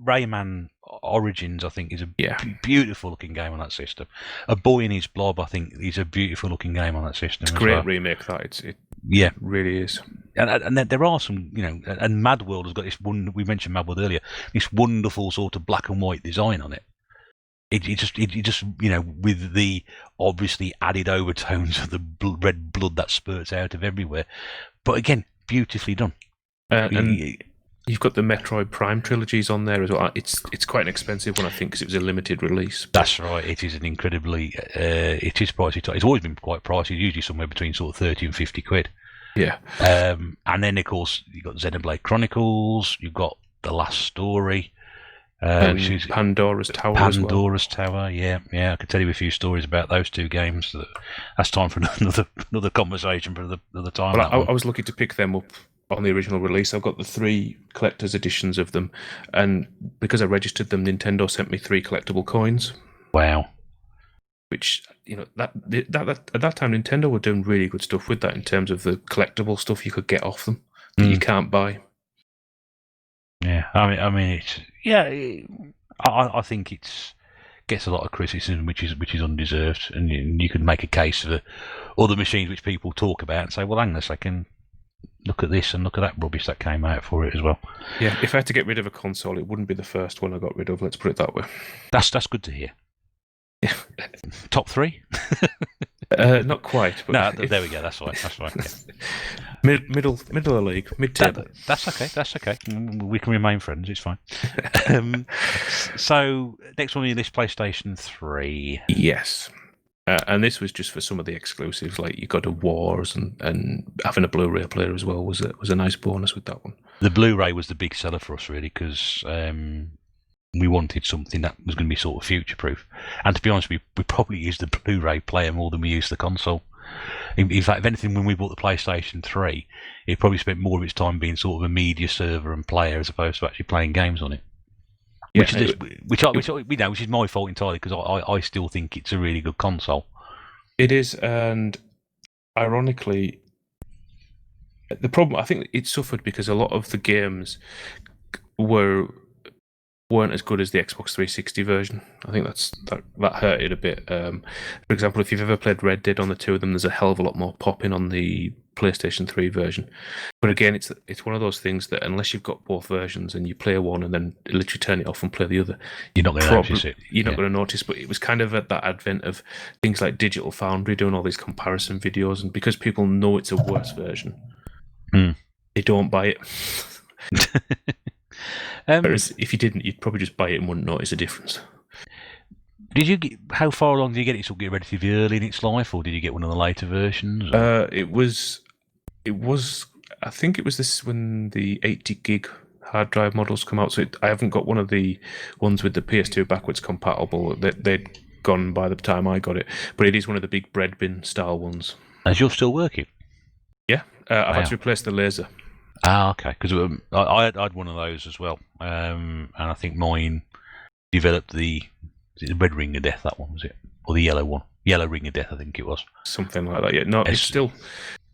Speaker 3: Rayman Origins, I think, is a beautiful looking game on that system. A Boy in His Blob, I think, is a beautiful looking game on that system.
Speaker 2: It's a great remake. It really is.
Speaker 3: And there are some, and Mad World has got this one. We mentioned Mad World earlier. This wonderful sort of black and white design on it. It just with the obviously added overtones of the red blood that spurts out of everywhere. But again, beautifully done.
Speaker 2: And you've got the Metroid Prime trilogies on there as well. It's quite an expensive one, I think, because it was a limited release.
Speaker 3: That's right. It is an incredibly. It is pricey. It's always been quite pricey. Usually somewhere between sort of 30 and 50 quid.
Speaker 2: Yeah.
Speaker 3: And then of course you've got Xenoblade Chronicles. You've got The Last Story. Which is
Speaker 2: Pandora's Tower.
Speaker 3: Pandora's Tower. Yeah. I could tell you a few stories about those two games. That's time for another conversation for another time.
Speaker 2: Well, I was lucky to pick them up on the original release. I've got the 3 collector's editions of them, and because I registered them, Nintendo sent me 3 collectible coins.
Speaker 3: Wow.
Speaker 2: Which, that at that time, Nintendo were doing really good stuff with that in terms of the collectible stuff you could get off them that you can't buy.
Speaker 3: Yeah, I mean, I think it's gets a lot of criticism, which is undeserved, and you can make a case for other machines which people talk about and say, well, hang on a second. Look at this and look at that rubbish that came out for it as well.
Speaker 2: Yeah, if I had to get rid of a console, it wouldn't be the first one I got rid of. Let's put it that way.
Speaker 3: That's good to hear. Top 3?
Speaker 2: Not quite. But
Speaker 3: no, there we go. That's right.
Speaker 2: Yeah. Middle of the league, mid-table.
Speaker 3: That's okay. We can remain friends. It's fine. So next one on your list, PlayStation 3.
Speaker 2: Yes. And this was just for some of the exclusives, like you got a Wars and having a Blu-ray player as well was a nice bonus with that one.
Speaker 3: The Blu-ray was the big seller for us, really, because we wanted something that was going to be sort of future-proof. And to be honest, we probably used the Blu-ray player more than we used the console. In fact, if anything, when we bought the PlayStation 3, it probably spent more of its time being sort of a media server and player as opposed to actually playing games on it.
Speaker 2: Yeah,
Speaker 3: which is my fault entirely, because I still think it's a really good console.
Speaker 2: It is, and ironically, the problem, I think it suffered because a lot of the games weren't as good as the Xbox 360 version. I think that hurt it a bit. For example, if you've ever played Red Dead on the 2 of them, there's a hell of a lot more popping on the PlayStation 3 version. But again, it's one of those things that unless you've got both versions and you play one and then literally turn it off and play the other,
Speaker 3: you're not going to notice it.
Speaker 2: You're not going to notice. But it was kind of at that advent of things like Digital Foundry doing all these comparison videos, and because people know it's a worse version, they don't buy it. Whereas if you didn't, you'd probably just buy it and wouldn't notice a difference.
Speaker 3: How far along did you get it? Sort of get relatively early in its life, or did you get one of the later versions?
Speaker 2: It was. I think it was this when the 80 gig hard drive models come out. So I haven't got one of the ones with the PS2 backwards compatible. They'd gone by the time I got it, but it is one of the big bread bin style ones.
Speaker 3: As you're still working?
Speaker 2: Yeah, I've had to replace the laser.
Speaker 3: Ah, okay. Because I had one of those as well, and I think mine developed the red ring of death. That one was it, or the yellow one? Yellow ring of death, I think it was. Something
Speaker 2: like that. Yeah, no, it still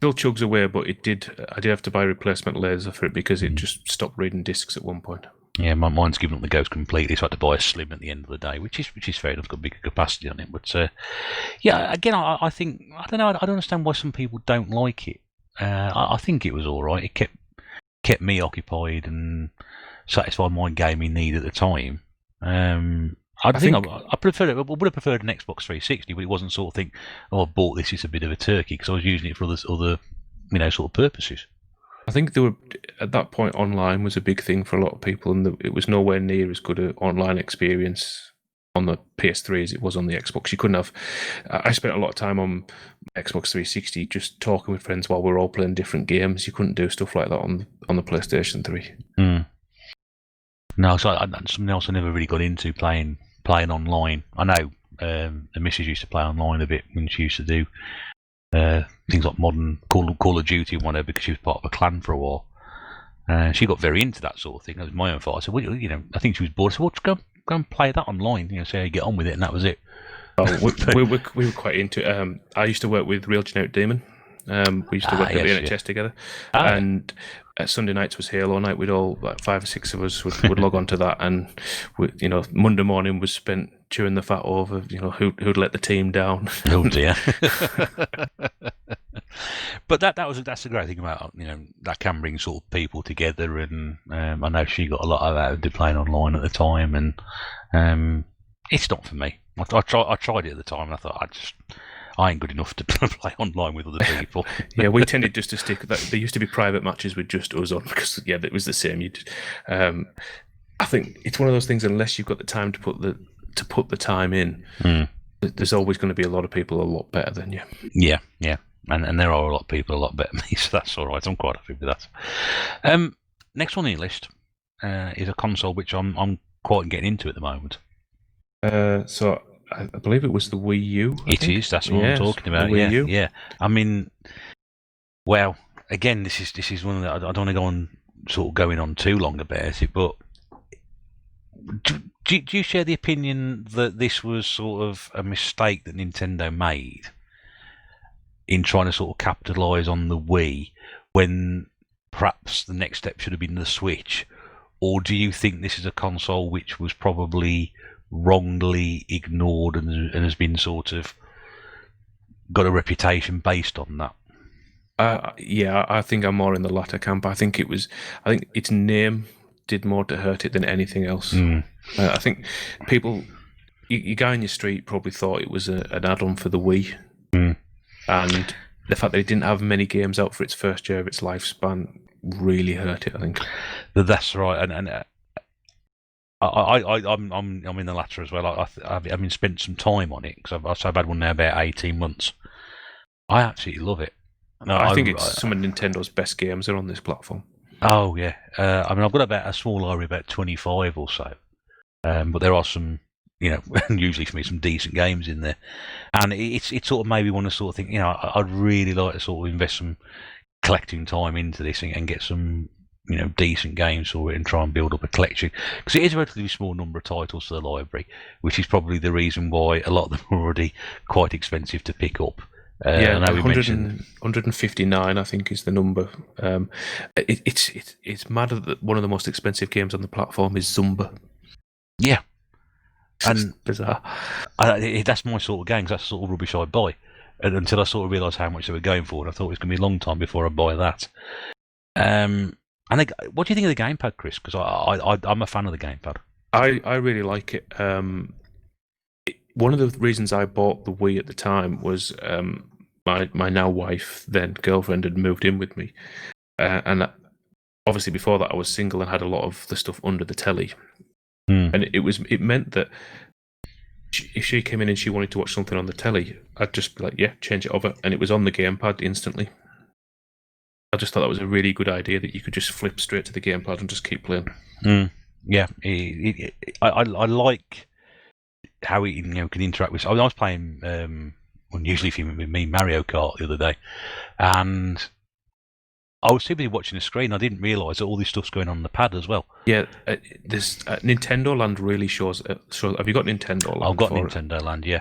Speaker 2: chugs away, but I did have to buy a replacement laser for it because it just stopped reading discs at one point.
Speaker 3: Yeah, mine's given up the ghost completely, so I had to buy a slim at the end of the day, which is fair enough. Got bigger capacity on it, but yeah, again, I think I don't know. I don't understand why some people don't like it. I think it was all right. It kept me occupied and satisfied my gaming need at the time. I preferred it. I would have preferred an Xbox 360, but it wasn't sort of thing. Oh, I bought this. It's a bit of a turkey because I was using it for other sort of purposes.
Speaker 2: I think at that point online was a big thing for a lot of people, and it was nowhere near as good an online experience on the PS3 as it was on the Xbox. You couldn't have. I spent a lot of time on Xbox 360 just talking with friends while we were all playing different games. You couldn't do stuff like that on the PlayStation 3.
Speaker 3: No, so something else I never really got into playing online. I know the missus used to play online a bit when she used to do things like modern Call of Duty and whatever, because she was part of a clan for a while. She got very into that sort of thing. That was my own fault. I said, well, I think she was bored. I said, well, just go and play that online. See how you get on with it, and that was it.
Speaker 2: Oh, we were quite into it. I used to work with Real Generic Demon. We used to work at the NHS together, and Sunday nights was Halo night. We'd all, like 5 or 6 of us, would log on to that, and Monday morning was spent chewing the fat over, who'd let the team down.
Speaker 3: Oh dear. But that's the great thing about that can bring sort of people together, and I know she got a lot out of playing online at the time, and it's not for me. I tried it at the time, and I thought I ain't good enough to play online with other people.
Speaker 2: Yeah, we tended just to stick. There used to be private matches with just us on because it was the same. I think it's one of those things. Unless you've got the time to put the time in, there's always going to be a lot of people a lot better than you.
Speaker 3: Yeah, and there are a lot of people a lot better than me, so that's all right. I'm quite happy with that. Next on the list is a console which I'm quite getting into at the moment.
Speaker 2: So I believe it was the Wii U.
Speaker 3: It is. That's what I'm talking about.
Speaker 2: The Wii U.
Speaker 3: Yeah. I mean, well, again, this is one that I don't want to go on sort of going on too long about it, but do you share the opinion that this was sort of a mistake that Nintendo made in trying to sort of capitalise on the Wii when perhaps the next step should have been the Switch? Or do you think this is a console which was probably wrongly ignored and has been sort of got a reputation based on that?
Speaker 2: Yeah, I think I'm more in the latter camp. I think its name did more to hurt it than anything else. I think people, you guy in your street probably thought it was an add-on for the Wii, and the fact that it didn't have many games out for its first year of its lifespan really hurt it, I think.
Speaker 3: That's right, and I'm in the latter as well. I've spent some time on it because I've had one now about 18 months. I absolutely love it.
Speaker 2: No, I think it's some of Nintendo's best games are on this platform.
Speaker 3: Oh yeah, I've got about a small library, about 25 or so, but there are some, usually for me, some decent games in there, and it sort of made me want to sort of think, I'd really like to sort of invest some collecting time into this and get some decent games for it and try and build up a collection, because it is a relatively small number of titles to the library, which is probably the reason why a lot of them are already quite expensive to pick up.
Speaker 2: Yeah, 159 I think is the number. It's mad that one of the most expensive games on the platform is Zumba.
Speaker 3: Yeah,
Speaker 2: and bizarre.
Speaker 3: That's my sort of game, 'cause that's the sort of rubbish I buy. until I sort of realised how much they were going for. And I thought it was going to be a long time before I buy that. And what do you think of the gamepad, Chris? Because I'm a fan of the gamepad.
Speaker 2: I really like it. One of the reasons I bought the Wii at the time was my now wife, then girlfriend, had moved in with me, and obviously before that I was single and had a lot of the stuff under the telly, and it meant that if she came in and she wanted to watch something on the telly, I'd just be like, yeah, change it over, and it was on the gamepad instantly. I just thought that was a really good idea that you could just flip straight to the gamepad and just keep playing.
Speaker 3: Yeah, I like how it can interact with. I was playing unusually with me Mario Kart the other day, and I was simply watching the screen. I didn't realise that all this stuff's going on the pad as well.
Speaker 2: Yeah, this Nintendo Land really shows. Have you got Nintendo Land?
Speaker 3: I've got Nintendo Land. Yeah.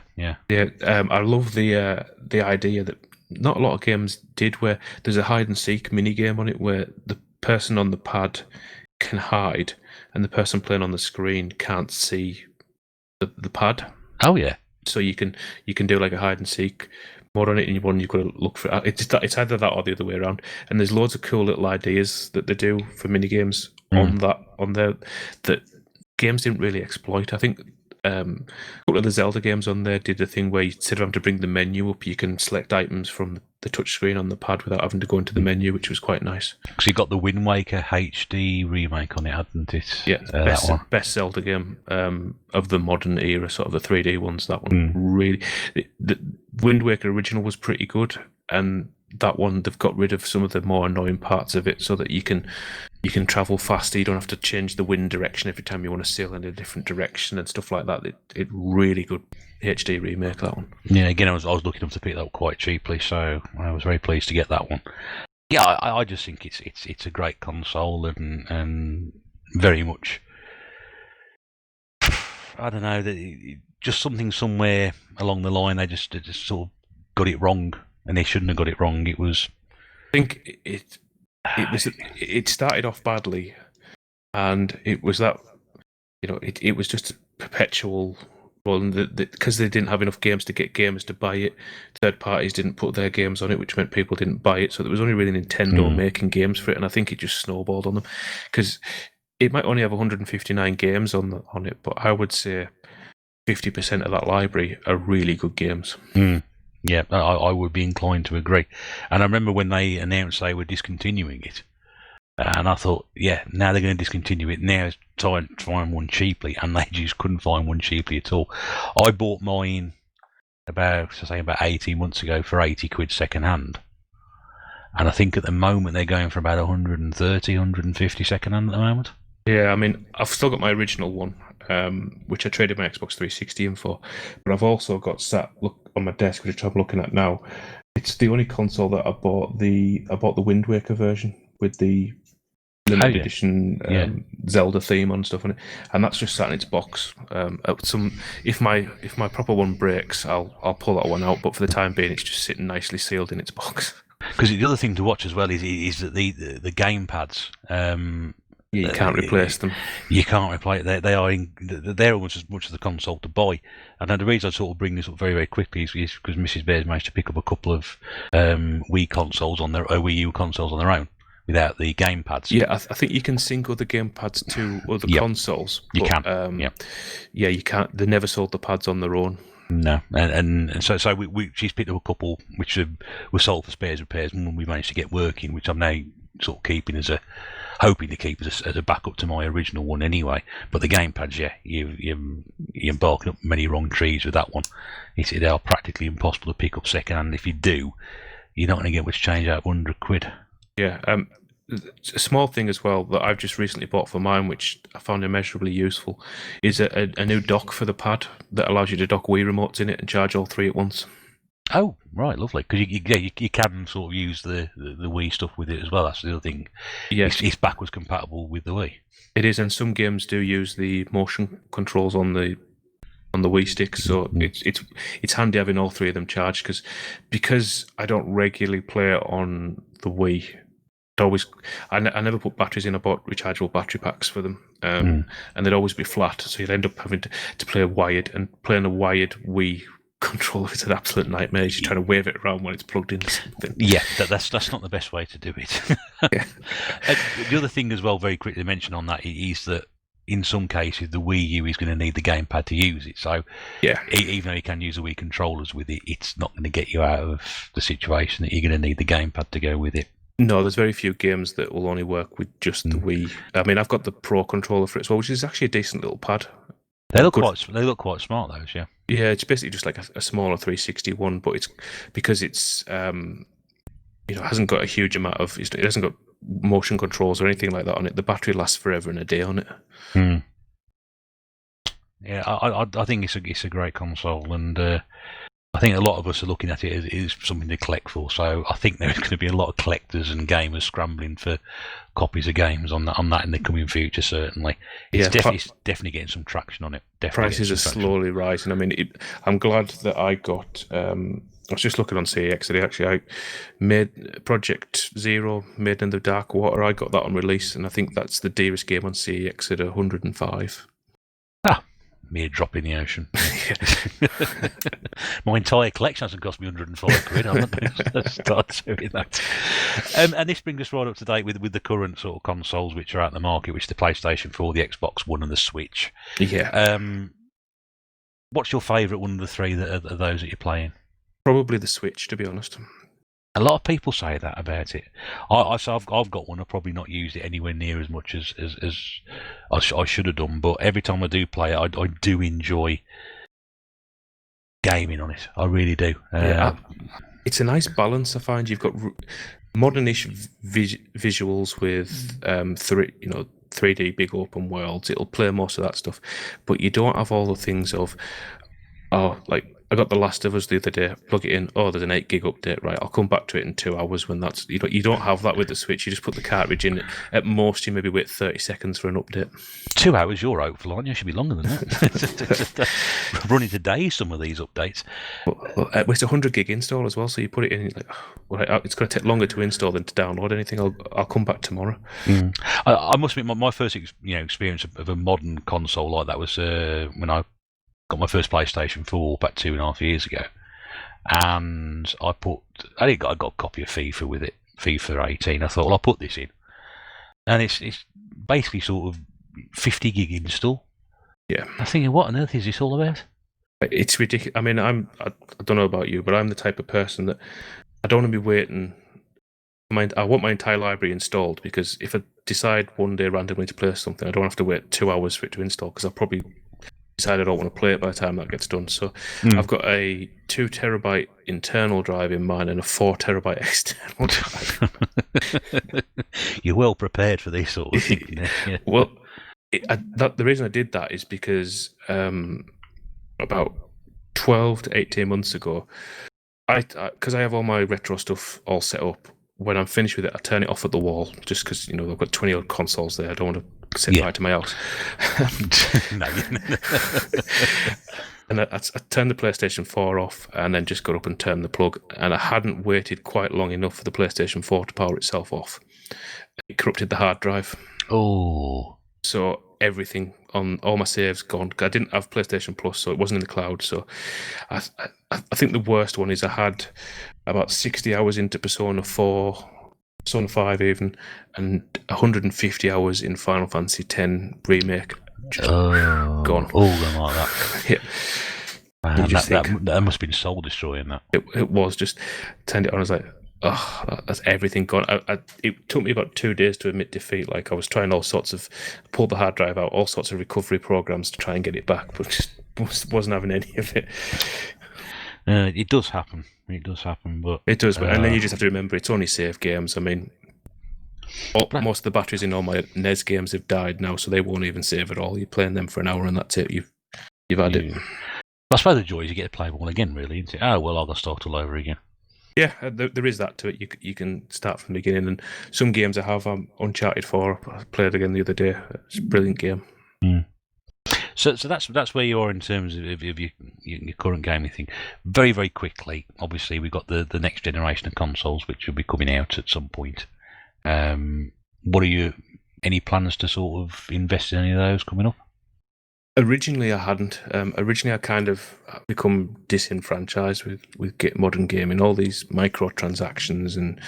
Speaker 2: I love the idea that not a lot of games did, where there's a hide and seek mini game on it, where the person on the pad can hide and the person playing on the screen can't see the pad.
Speaker 3: Oh yeah.
Speaker 2: So you can do like a hide and seek mode on it, and you've got to look for it. It's either that or the other way around. And there's loads of cool little ideas that they do for mini games on there that games didn't really exploit. I think a couple of the Zelda games on there did the thing where instead of having to bring the menu up, you can select items from the touchscreen on the pad without having to go into the menu, which was quite nice.
Speaker 3: So you got the Wind Waker HD remake on it, hadn't it?
Speaker 2: Yeah, best Zelda game of the modern era, sort of the 3D ones. That one really, the Wind Waker original was pretty good, and that one they've got rid of some of the more annoying parts of it, so that you can travel faster. You don't have to change the wind direction every time you want to sail in a different direction and stuff like that. It really good HD remake, that one.
Speaker 3: Yeah, again, I was lucky enough to pick that up quite cheaply, so I was very pleased to get that one. Yeah, I just think it's a great console and very much. I don't know, just something somewhere along the line they just sort of got it wrong, and they shouldn't have got it wrong. It was.
Speaker 2: I think it started off badly, and it was that it was just a perpetual. Well, because they didn't have enough games to get gamers to buy it, third parties didn't put their games on it, which meant people didn't buy it. So there was only really Nintendo making games for it, and I think it just snowballed on them. Because it might only have 159 games on it, but I would say 50% of that library are really good games.
Speaker 3: Yeah, I would be inclined to agree. And I remember when they announced they were discontinuing it, and I thought, yeah, now they're going to discontinue it. Now it's time to find one cheaply, and they just couldn't find one cheaply at all. I bought mine about 18 months ago for 80 quid second hand, and I think at the moment they're going for about 130, 150 second hand at the moment.
Speaker 2: Yeah, I mean, I've still got my original one, which I traded my Xbox 360 in for, but I've also got sat on my desk, which I'm looking at now. It's the only console that I bought the Wind Waker version with the limited edition Zelda theme and stuff on it, and that's just sat in its box. If my proper one breaks, I'll pull that one out, but for the time being, it's just sitting nicely sealed in its box.
Speaker 3: Because the other thing to watch as well is that the gamepads.
Speaker 2: You can't replace them.
Speaker 3: You can't replace. They're almost as much as the console to buy. And the reason I sort of bring this up very, very quickly is because Mrs. Bears managed to pick up a couple of Wii U consoles on their own without the gamepads.
Speaker 2: Yeah, I think you can sync other gamepads to other consoles.
Speaker 3: You can.
Speaker 2: Yeah, you can't. They never sold the pads on their own.
Speaker 3: No, and so she's picked up a couple which were sold for spares repairs, and one we managed to get working, which I'm now sort of hoping to keep as a backup to my original one anyway. But the gamepads, you're barking up many wrong trees with that one. They are practically impossible to pick up second hand. If you do, you're not going to get much change out of 100 quid.
Speaker 2: Yeah, a small thing as well that I've just recently bought for mine, which I found immeasurably useful, is a new dock for the pad that allows you to dock Wii remotes in it and charge all three at once.
Speaker 3: Oh, right, lovely. Because you can sort of use the Wii stuff with it as well. That's the other thing.
Speaker 2: Yes,
Speaker 3: it's backwards compatible with the Wii.
Speaker 2: It is, and some games do use the motion controls on the Wii stick, so it's handy having all three of them charged. Because I don't regularly play on the Wii. I never put batteries in. I bought rechargeable battery packs for them, and they'd always be flat, so you'd end up having to play wired, and playing a wired Wii controller is an absolute nightmare. You're just trying to wave it around when it's plugged into something.
Speaker 3: Yeah, that's not the best way to do it.
Speaker 2: Yeah.
Speaker 3: The other thing as well, very quickly to mention on that, is that in some cases the Wii U is going to need the gamepad to use it. So
Speaker 2: Yeah.
Speaker 3: even though you can use the Wii controllers with it, it's not going to get you out of the situation that you're going to need the gamepad to go with it.
Speaker 2: No, there's very few games that will only work with just the Wii. I mean, I've got the Pro controller for it as well, which is actually a decent little pad.
Speaker 3: They look quite smart, those, yeah.
Speaker 2: Yeah, it's basically just like a smaller 360 one, but it's because it's hasn't got a huge amount of it hasn't got motion controls or anything like that on it. The battery lasts forever and a day on it.
Speaker 3: Yeah, I think it's a great console, and I think a lot of us are looking at it as something to collect for. So I think there's going to be a lot of collectors and gamers scrambling for copies of games on that in the coming future. Certainly, it's definitely getting some traction on it.
Speaker 2: Prices are slowly rising. I mean, I'm glad that I got. I was just looking on CEX today. Actually, I made Project Zero, Made in the Dark Water. I got that on release, and I think that's the dearest game on CEX at 105.
Speaker 3: Mere drop in the ocean. My entire collection hasn't cost me 105 quid. I'm not start doing that. And this brings us right up to date with the current sort of consoles which are out in the market, which is the PlayStation 4, the Xbox One, and the Switch.
Speaker 2: Yeah.
Speaker 3: What's your favourite one of the three that are those that you're playing?
Speaker 2: Probably the Switch, to be honest.
Speaker 3: A lot of people say that about it. I've got one. I've probably not used it anywhere near as much as I should have done. But every time I do play it, I do enjoy gaming on it. I really do.
Speaker 2: It's a nice balance. I find you've got modernish visuals with 3D big open worlds. It'll play most of that stuff, but you don't have all the things of like. I got The Last of Us the other day. Plug it in. Oh, there's an 8 gig update. Right, I'll come back to it in 2 hours. When that's you don't have that with the Switch. You just put the cartridge in. At most, you maybe wait 30 seconds for an update.
Speaker 3: 2 hours, you're hopeful, aren't you? It should be longer than that. Running today, some of these updates.
Speaker 2: Well, it's a 100 gig install as well. So you put it in. It's going to take longer to install than to download anything. I'll come back tomorrow.
Speaker 3: I must admit, my first experience of a modern console like that was when I got my first PlayStation 4 about 2.5 years ago, and I got a copy of FIFA with it, FIFA 18. I thought, well, I'll put this in, and it's basically sort of 50 gig install.
Speaker 2: Yeah,
Speaker 3: I'm thinking, what on earth is this all about?
Speaker 2: It's ridiculous. I mean, I don't know about you, but I'm the type of person that I don't want to be waiting. I want my entire library installed, because if I decide one day randomly to play something, I don't have to wait 2 hours for it to install, because I'll probably decide I don't want to play it by the time that gets done. So I've got a 2 terabyte internal drive in mine and a 4 terabyte external drive.
Speaker 3: You're well prepared for these sort of things. Yeah.
Speaker 2: Well, the reason I did that is because about 12 to 18 months ago, because I have all my retro stuff all set up, when I'm finished with it, I turn it off at the wall, just because I've got 20 odd consoles there. I don't want to send right to my house. And I turned the PlayStation 4 off, and then just got up and turned the plug. And I hadn't waited quite long enough for the PlayStation 4 to power itself off. It corrupted the hard drive.
Speaker 3: Oh.
Speaker 2: So everything on all my saves gone. I didn't have PlayStation Plus, so it wasn't in the cloud. So I think the worst one is I had about 60 hours into Persona 4, Persona 5 even, and 150 hours in Final Fantasy X Remake. Gone.
Speaker 3: All gone like that.
Speaker 2: Yeah.
Speaker 3: Man, that must have been soul destroying. That
Speaker 2: it was. Just turned it on. I was like, oh, that's everything gone. It took me about 2 days to admit defeat. Like, I was trying pulled the hard drive out, all sorts of recovery programs to try and get it back, but just wasn't having any of it.
Speaker 3: It does happen. It does happen, but
Speaker 2: it does. And then you just have to remember, it's only save games. I mean, most of the batteries in all my NES games have died now, so they won't even save at all. You're playing them for an hour, and that's it. You've had it.
Speaker 3: I suppose the joy is you get to play them all again, really, isn't it? Oh well, I'll start all over again.
Speaker 2: Yeah, there is that to it. You can start from the beginning, and some games I have Uncharted 4. I played again the other day. It's a brilliant game.
Speaker 3: So that's where you are in terms of your current gaming thing. Very, very quickly, obviously, we've got the next generation of consoles, which will be coming out at some point. What are any plans to sort of invest in any of those coming up?
Speaker 2: Originally, I hadn't. Originally, I kind of become disenfranchised with modern gaming, all these microtransactions, and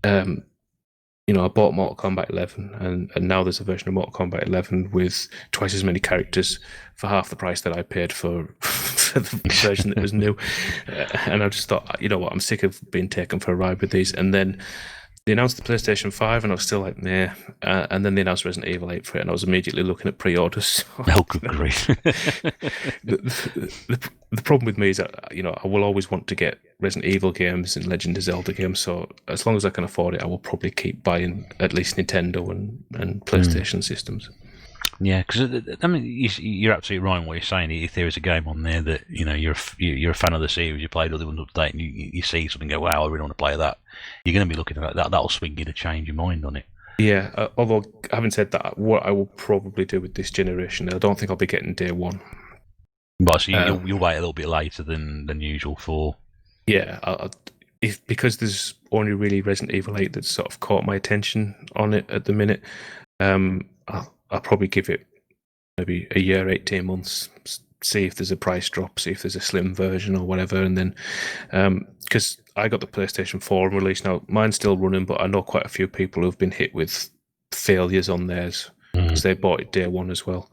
Speaker 2: I bought Mortal Kombat 11, and now there's a version of Mortal Kombat 11 with twice as many characters for half the price that I paid for the version that was new. And I just thought, you know what, I'm sick of being taken for a ride with these. And then they announced the PlayStation 5, and I was still like, nah. And then they announced Resident Evil 8 for it, and I was immediately looking at pre-orders.
Speaker 3: Oh, good grief.
Speaker 2: The problem with me is that, I will always want to get Resident Evil games and Legend of Zelda games, so as long as I can afford it, I will probably keep buying at least Nintendo and PlayStation systems.
Speaker 3: Yeah, because I mean, you're absolutely right in what you're saying. If there is a game on there that you're a fan of the series, you played other ones up to date, and you see something, and go, wow, I really want to play that. You're going to be looking at that. That'll swing you to change your mind on it.
Speaker 2: Yeah, although having said that, what I will probably do with this generation, I don't think I'll be getting day one.
Speaker 3: But so you'll wait a little bit later than usual for.
Speaker 2: Yeah, because there's only really Resident Evil 8 that's sort of caught my attention on it at the minute. I'll probably give it maybe a year, 18 months, see if there's a price drop, see if there's a slim version or whatever, and then because I got the PlayStation 4 release now, mine's still running, but I know quite a few people who've been hit with failures on theirs because they bought it day one as well.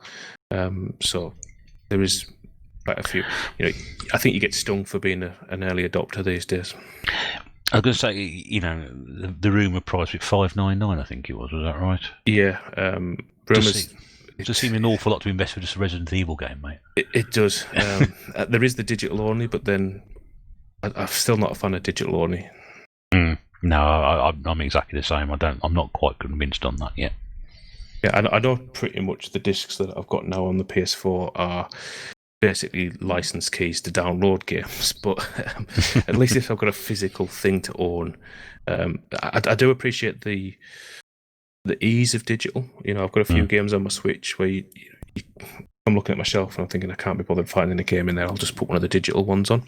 Speaker 2: So there is quite a few. I think you get stung for being an early adopter these days.
Speaker 3: I was going to say, the rumour price was $5.99, I think it was. Was that right?
Speaker 2: Yeah.
Speaker 3: It does seem an awful lot to invest for just a Resident Evil game, mate.
Speaker 2: It does. There is the digital only, but then I'm still not a fan of digital only.
Speaker 3: No, I'm exactly the same. I'm not quite convinced on that yet.
Speaker 2: Yeah, I know pretty much the discs that I've got now on the PS4 are basically license keys to download games, but at least if I've got a physical thing to own, I do appreciate the ease of digital. I've got a few games on my Switch where I'm looking at my shelf and I'm thinking I can't be bothered finding a game in there. I'll just put one of the digital ones on.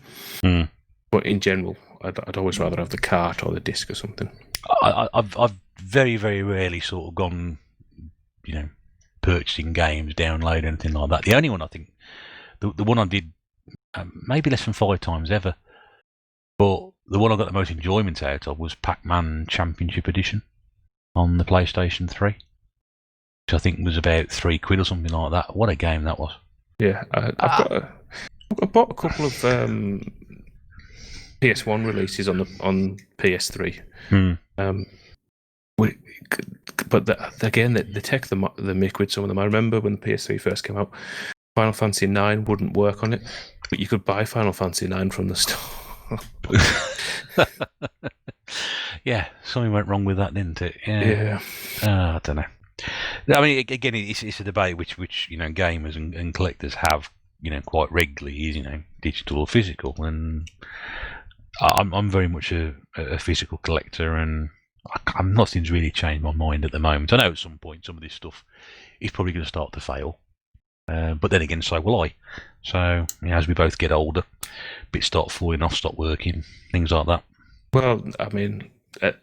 Speaker 2: But in general, I'd always rather have the cart or the disc or something.
Speaker 3: I've very, very rarely sort of gone, purchasing games, download anything like that. The only one I think, the one I did maybe less than 5 times ever, but the one I got the most enjoyment out of was Pac-Man Championship Edition on the PlayStation 3, which I think was about £3 or something like that. What a game that was! Yeah,
Speaker 2: I bought a couple of PS1 releases on PS3. But again, they take the mick with some of them. I remember when the PS3 first came out, Final Fantasy 9 wouldn't work on it, but you could buy Final Fantasy 9 from the store.
Speaker 3: Yeah, something went wrong with that, didn't it?
Speaker 2: Yeah.
Speaker 3: I don't know. I mean, again, it's a debate which gamers and collectors have quite regularly is digital or physical, and I'm very much a physical collector, and nothing's really changed my mind at the moment. I know at some point some of this stuff is probably going to start to fail, but then again, so will I. So as we both get older, bits start falling off, stop working, things like that.
Speaker 2: Well, I mean, at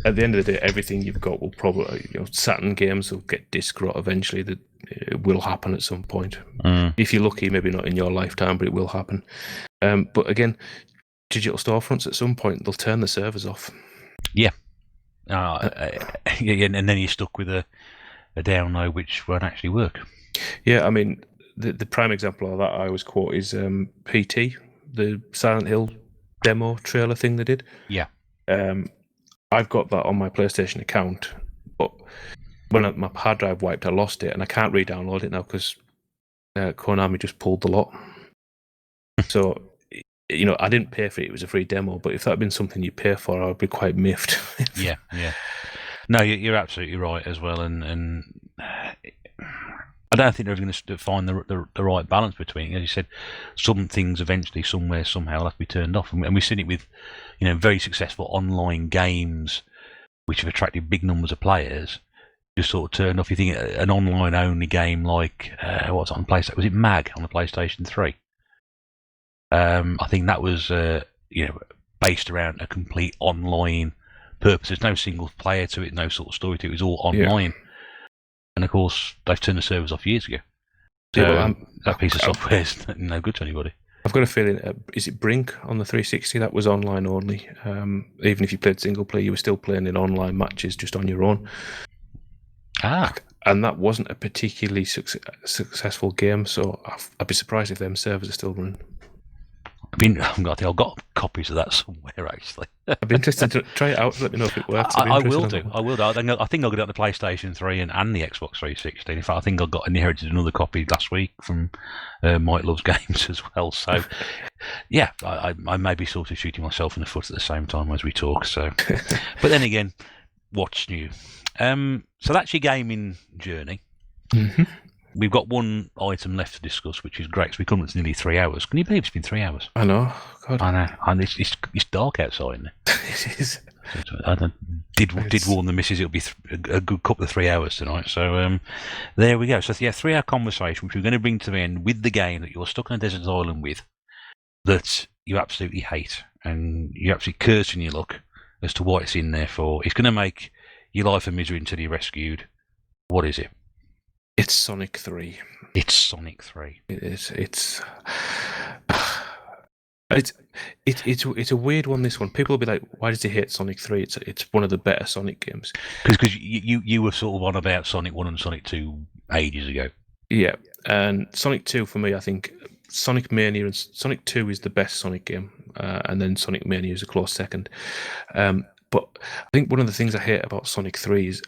Speaker 2: the end of the day, everything you've got will probably, Saturn games will get disc rot eventually. That it will happen at some point. If you're lucky, maybe not in your lifetime, but it will happen. But again, digital storefronts at some point they'll turn the servers off.
Speaker 3: Yeah. And then you're stuck with a download which won't actually work.
Speaker 2: Yeah, I mean, the prime example of that I always quote is PT, the Silent Hill demo trailer thing they did.
Speaker 3: Yeah.
Speaker 2: I've got that on my PlayStation account, but when my hard drive wiped, I lost it, and I can't re-download it now because Konami just pulled the lot. So, I didn't pay for it; it was a free demo. But if that had been something you pay for, I would be quite miffed.
Speaker 3: Yeah. No, you're absolutely right as well, and I don't think they're going to find the right balance between, as you said, some things eventually, somewhere, somehow, will have to be turned off. And we've seen it with, very successful online games which have attracted big numbers of players, just sort of turned off. You think an online-only game like, what's on PlayStation? Was it Mag on the PlayStation 3? I think that was, based around a complete online purpose. There's no single player to it, no sort of story to it. It was all online. Yeah. And of course, they've turned the servers off years ago. That piece of software is no good to anybody.
Speaker 2: I've got a feeling, is it Brink on the 360? That was online only. Even if you played single player, you were still playing in online matches just on your own. And that wasn't a particularly successful game, so I'd be surprised if them servers are still running.
Speaker 3: I think I've got copies of that somewhere, actually.
Speaker 2: I'd be interested to try it out. Let me know if it works.
Speaker 3: I will do. I think I'll get it on the PlayStation 3 and the Xbox 360. In fact, I think I got inherited another copy last week from Mike Loves Games as well. So, yeah, I may be sort of shooting myself in the foot at the same time as we talk. So, but then again, what's new? So that's your gaming journey.
Speaker 2: Mm-hmm.
Speaker 3: We've got one item left to discuss, which is great, because we've come to nearly 3 hours. Can you believe it's been 3 hours?
Speaker 2: I know. God.
Speaker 3: I know. And it's dark outside, isn't it?
Speaker 2: It is.
Speaker 3: I did warn the missus it'll be a good couple of 3 hours tonight. So there we go. So, yeah, 3 hour conversation, which we're going to bring to the end with the game that you're stuck on a desert island with, that you absolutely hate, and you're absolutely cursing your luck as to what it's in there for. It's going to make your life a misery until you're rescued. What is it?
Speaker 2: It's Sonic 3.
Speaker 3: It's Sonic 3.
Speaker 2: It is. It's a weird one. This one, people will be like, "Why does he hate Sonic 3?" It's one of the better Sonic games.
Speaker 3: Because you were sort of on about Sonic 1 and Sonic 2 ages ago.
Speaker 2: Yeah, and Sonic 2 for me, I think Sonic Mania and Sonic 2 is the best Sonic game, and then Sonic Mania is a close second. But I think one of the things I hate about Sonic 3 is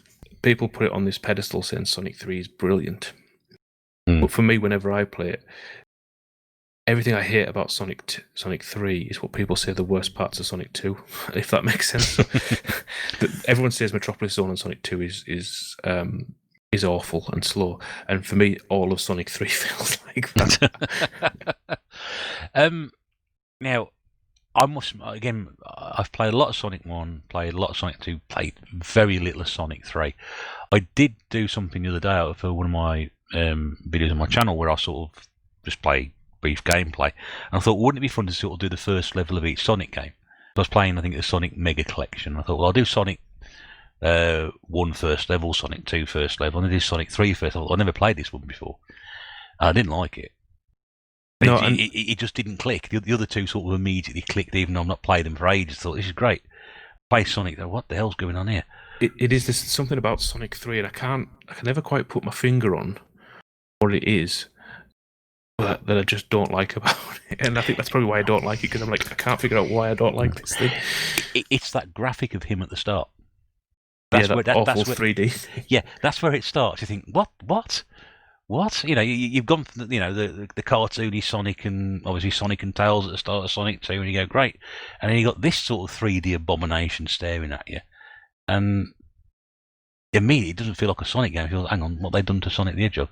Speaker 2: people put it on this pedestal saying Sonic 3 is brilliant. But for me, whenever I play it, everything I hate about Sonic 3 is what people say the worst parts of Sonic 2, if that makes sense. Everyone says Metropolis Zone and Sonic 2 is awful and slow, and for me, all of Sonic 3 feels like that.
Speaker 3: Now, I've played a lot of Sonic 1, played a lot of Sonic 2, played very little of Sonic 3. I did do something the other day for one of my videos on my channel where I sort of just play brief gameplay, and I thought, wouldn't it be fun to sort of do the first level of each Sonic game? I was playing, I think, the Sonic Mega Collection. I thought, well, I'll do Sonic 1 first level, Sonic 2 first level, and then do Sonic 3 first level. I never played this one before. I didn't like it. No, it just didn't click. The other two sort of immediately clicked, even though I've not played them for ages. I thought, this is great. Play Sonic, though. What the hell's going on here?
Speaker 2: It is this something about Sonic 3, and I can never quite put my finger on what it is that I just don't like about it. And I think that's probably why I don't like it, because I'm like, I can't figure out why I don't like this thing.
Speaker 3: It's that graphic of him at the start.
Speaker 2: That's awful 3D.
Speaker 3: Yeah, that's where it starts. You think, what? You know, you've gone from the cartoony Sonic and obviously Sonic and Tails at the start of Sonic 2, and you go, great. And then you got this sort of 3D abomination staring at you. And immediately it doesn't feel like a Sonic game. It feels, hang on, what they've done to Sonic the Hedgehog.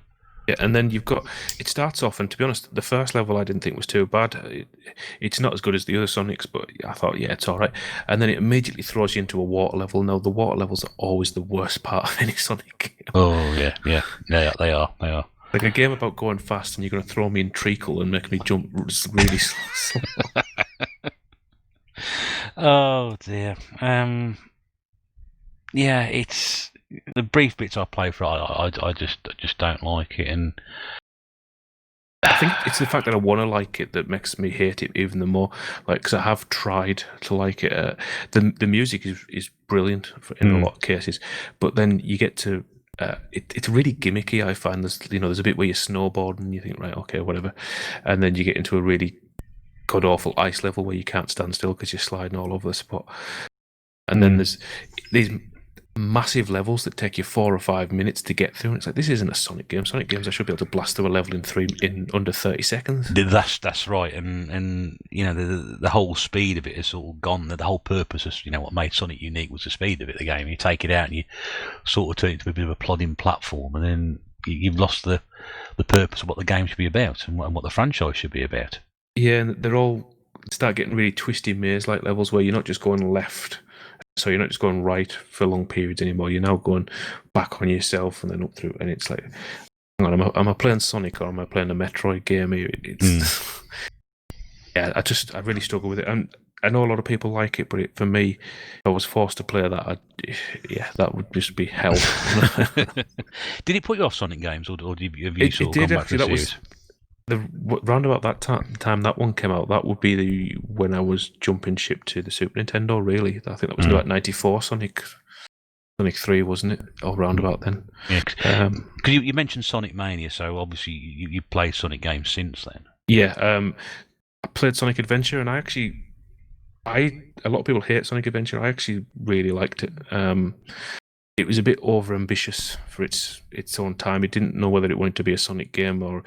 Speaker 2: Yeah, and then it starts off, and to be honest, the first level I didn't think was too bad. It's not as good as the other Sonics, but I thought, yeah, it's all right. And then it immediately throws you into a water level. Now, the water levels are always the worst part of any Sonic game.
Speaker 3: Oh, yeah, they are.
Speaker 2: Like a game about going fast, and you're going to throw me in treacle and make me jump really slow.
Speaker 3: Oh, dear. Yeah, it's... The brief bits I play for it, I just don't like it, and
Speaker 2: I think it's the fact that I want to like it that makes me hate it even the more. Like, because I have tried to like it. The music is brilliant in a lot of cases, but then you get to it's really gimmicky. I find there's a bit where you snowboard and you think, right, okay, whatever, and then you get into a really god awful ice level where you can't stand still because you're sliding all over the spot, and then there's these massive levels that take you 4 or 5 minutes to get through, and it's like, this isn't a Sonic game. Sonic games, I should be able to blast through a level in under 30 seconds.
Speaker 3: That's right, and the whole speed of it is all gone. The whole purpose of what made Sonic unique was the speed of it. The game, you take it out and you sort of turn it into a bit of a plodding platform, and then you've lost the purpose of what the game should be about and what the franchise should be about.
Speaker 2: Yeah, and they're all start getting really twisty maze-like levels where you're not just going left. So you're not just going right for long periods anymore. You're now going back on yourself and then up through. And it's like, hang on, am I playing Sonic or am I playing a Metroid game? yeah, I really struggle with it, and I know a lot of people like it, but for me, if I was forced to play that, that would just be hell.
Speaker 3: Did it put you off Sonic games, or have you
Speaker 2: It
Speaker 3: sort of
Speaker 2: did
Speaker 3: gone back to
Speaker 2: actually.
Speaker 3: the
Speaker 2: That
Speaker 3: series?
Speaker 2: was round about that time that one came out. That would be when I was jumping ship to the Super Nintendo. Really, I think that was about '94 Sonic 3, wasn't it? Or round about then.
Speaker 3: Yeah, because you mentioned Sonic Mania, so obviously you played Sonic games since then.
Speaker 2: Yeah, I played Sonic Adventure, and a lot of people hate Sonic Adventure. I actually really liked it. It was a bit over ambitious for its own time. It didn't know whether it wanted to be a Sonic game or,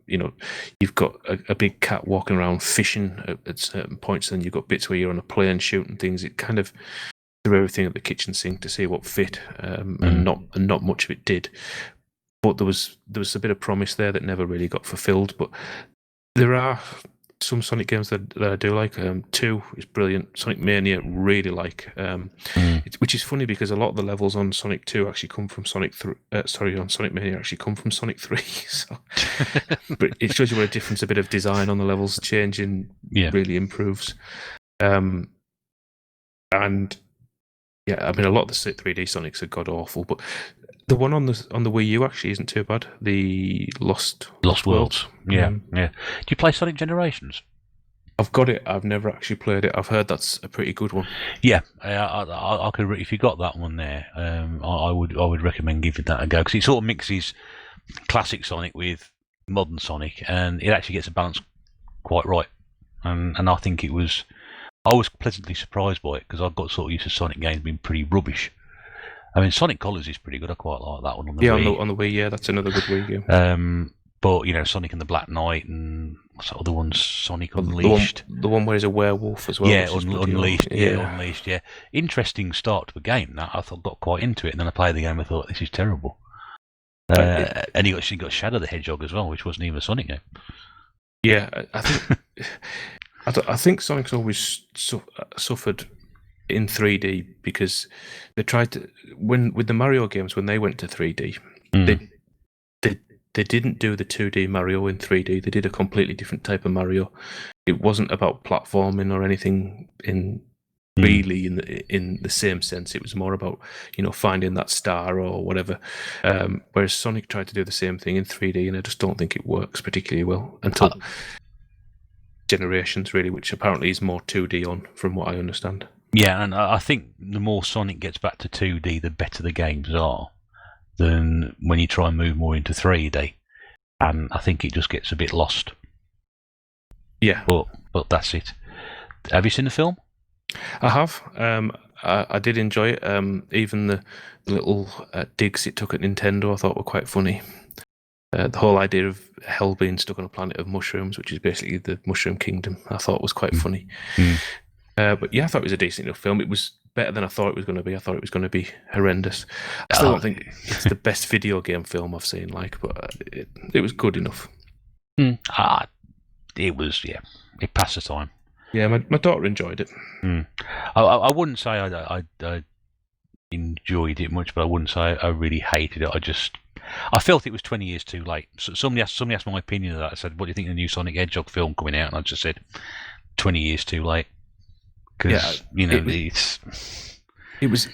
Speaker 2: you've got a big cat walking around fishing at certain points, and you've got bits where you're on a plane shooting things. It kind of threw everything at the kitchen sink to see what fit, and not much of it did. But there was a bit of promise there that never really got fulfilled. But there are some Sonic games that I do like. 2 is brilliant. Sonic Mania, really like. Which is funny because a lot of the levels on Sonic 2 actually come from Sonic 3. On Sonic Mania actually come from Sonic 3. So, but it shows you what a difference a bit of design on the levels changing really improves. And yeah, I mean, a lot of the 3D Sonics are god awful, but the one on the Wii U actually isn't too bad. The Lost Worlds.
Speaker 3: Yeah. Do you play Sonic Generations?
Speaker 2: I've got it. I've never actually played it. I've heard that's a pretty good one.
Speaker 3: Yeah, I could. If you got that one there, I would recommend giving that a go, because it sort of mixes classic Sonic with modern Sonic, and it actually gets a balance quite right. And I think I was pleasantly surprised by it, because I've got sort of used to Sonic games being pretty rubbish. I mean, Sonic Colors is pretty good. I quite like that one on the Wii.
Speaker 2: On the Wii, yeah, that's another good Wii game.
Speaker 3: But Sonic and the Black Knight, and what's that other one? Sonic Unleashed.
Speaker 2: The one where he's a werewolf as well.
Speaker 3: Yeah, Unleashed. Unleashed. Yeah, interesting start to the game. That I thought got quite into it, and then I played the game. I thought this is terrible. And he actually got Shadow the Hedgehog as well, which wasn't even a Sonic game.
Speaker 2: Yeah, I think I think Sonic's always suffered in 3D because they tried to with the Mario games, when they went to 3D, they didn't do the 2D Mario in 3D. They did a completely different type of Mario. It wasn't about platforming or anything in the same sense. It was more about finding that star or whatever. Whereas Sonic tried to do the same thing in 3D, and I just don't think it works particularly well until Generations, really, which apparently is more 2D on, from what I understand.
Speaker 3: Yeah, and I think the more Sonic gets back to 2D, the better the games are than when you try and move more into 3D. And I think it just gets a bit lost.
Speaker 2: Yeah.
Speaker 3: But that's it. Have you seen the film?
Speaker 2: I have. I did enjoy it. Even the little digs it took at Nintendo I thought were quite funny. The whole idea of hell being stuck on a planet of mushrooms, which is basically the Mushroom Kingdom, I thought was quite funny. But yeah, I thought it was a decent enough film. It was better than I thought it was going to be. I thought it was going to be horrendous. I still don't think it's the best video game film I've seen, but it was good enough.
Speaker 3: It was, it passed the time.
Speaker 2: Yeah, my daughter enjoyed it.
Speaker 3: I wouldn't say I enjoyed it much, but I wouldn't say I really hated it. I felt it was 20 years too late. So somebody asked my opinion of that. I said, "What do you think of the new Sonic Hedgehog film coming out?" And I just said, 20 years too late. Because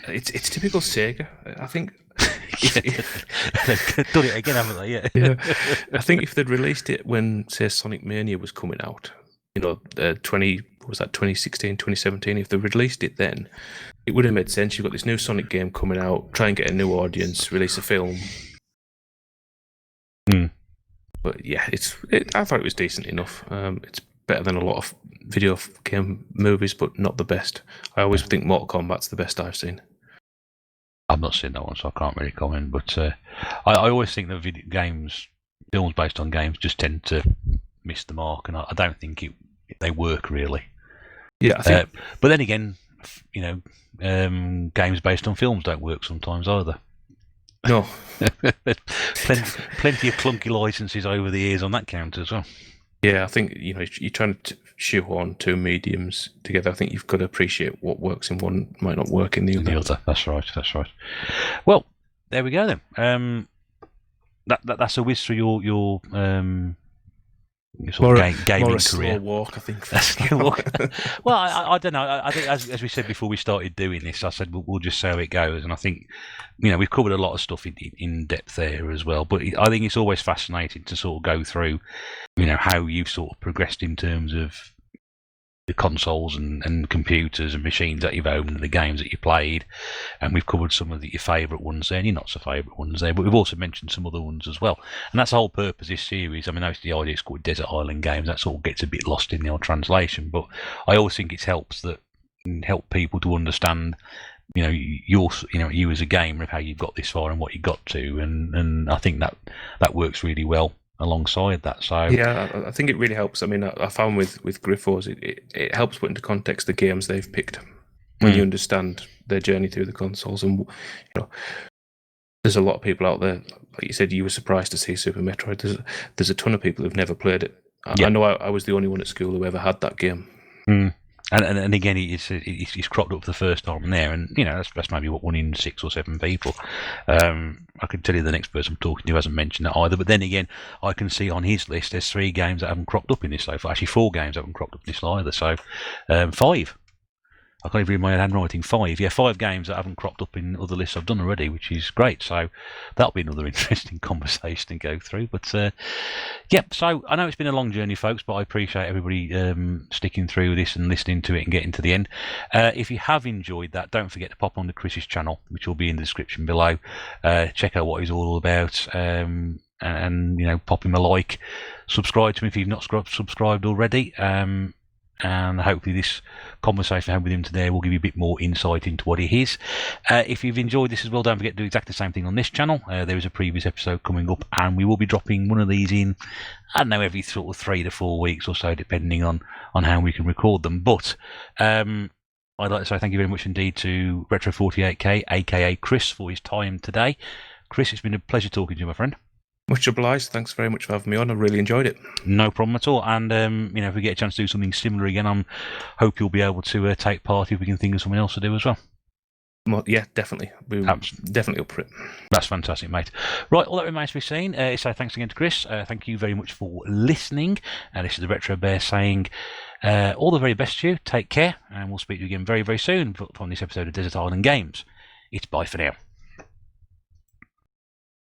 Speaker 3: it's typical Sega. I think they've done it again, haven't they?
Speaker 2: Yeah. I think if they'd released it when, say, Sonic Mania was coming out, 2016, 2017, if they released it then, it would have made sense. You've got this new Sonic game coming out, try and get a new audience, release a film. But yeah, I thought it was decent enough. It's better than a lot of video game movies, but not the best. I always think Mortal Kombat's the best I've seen.
Speaker 3: I've not seen that one, so I can't really comment. But I always think that films based on games just tend to miss the mark, and I don't think they work really.
Speaker 2: Yeah, I think.
Speaker 3: But then again, games based on films don't work sometimes either.
Speaker 2: No.
Speaker 3: plenty of clunky licenses over the years on that count as well.
Speaker 2: Yeah, I think you're trying to shoehorn two mediums together. I think you've got to appreciate what works in one might not work in the other.
Speaker 3: That's right. Well, there we go then. That's a whiz through your sort of gaming
Speaker 2: more a
Speaker 3: career.
Speaker 2: slow walk, I think.
Speaker 3: Well, I don't know. I think as we said before we started doing this, I said we'll just see how it goes, and I think we've covered a lot of stuff in depth there as well. But I think it's always fascinating to sort of go through, how you've sort of progressed in terms of the consoles and computers and machines that you've owned and the games that you played, and we've covered some of your favourite ones there and your not so favourite ones there, but we've also mentioned some other ones as well, and that's the whole purpose of this series. I mean, the idea is called Desert Island Games. That sort of gets a bit lost in the old translation, but I always think it helps people to understand you as a gamer, of how you've got this far and what you got to, and I think that works really well alongside that. So
Speaker 2: yeah, I think it really helps. I mean, I found with Griffos, it helps put into context the games they've picked when you understand their journey through the consoles. And there's a lot of people out there, like you said, you were surprised to see Super Metroid. There's a ton of people who've never played it. I know I was the only one at school who ever had that game.
Speaker 3: And again, it's cropped up for the first time there, and that's maybe what 1 in 6 or 7 people. I can tell you the next person I'm talking to hasn't mentioned that either. But then again, I can see on his list there's 3 games that haven't cropped up in this so far. Actually, 4 games haven't cropped up in this either. So 5. I can't even read my handwriting. 5, 5 games that haven't cropped up in other lists I've done already, which is great. So that'll be another interesting conversation to go through. But so I know it's been a long journey, folks, but I appreciate everybody sticking through this and listening to it and getting to the end. If you have enjoyed that, don't forget to pop on to Chris's channel, which will be in the description below. Check out what he's all about, and pop him a like, subscribe to him if you've not subscribed already. And hopefully this conversation I had with him today will give you a bit more insight into what he is. If you've enjoyed this as well, don't forget to do exactly the same thing on this channel. There is a previous episode coming up, and we will be dropping one of these in, I don't know, every sort of 3 to 4 weeks or so, depending on how we can record them. But I'd like to say thank you very much indeed to Retro48k, aka Chris, for his time today. Chris, it's been a pleasure talking to you, my friend.
Speaker 2: Much obliged. Thanks very much for having me on. I really enjoyed it.
Speaker 3: No problem at all. And if we get a chance to do something similar again, I hope you'll be able to take part if we can think of something else to do as well.
Speaker 2: Well, yeah, definitely. We're definitely up for it.
Speaker 3: That's fantastic, mate. Right, all that remains to be seen. So thanks again to Chris. Thank you very much for listening. This is the Retro Bear saying all the very best to you. Take care, and we'll speak to you again very, very soon from this episode of Desert Island Games. It's bye for now.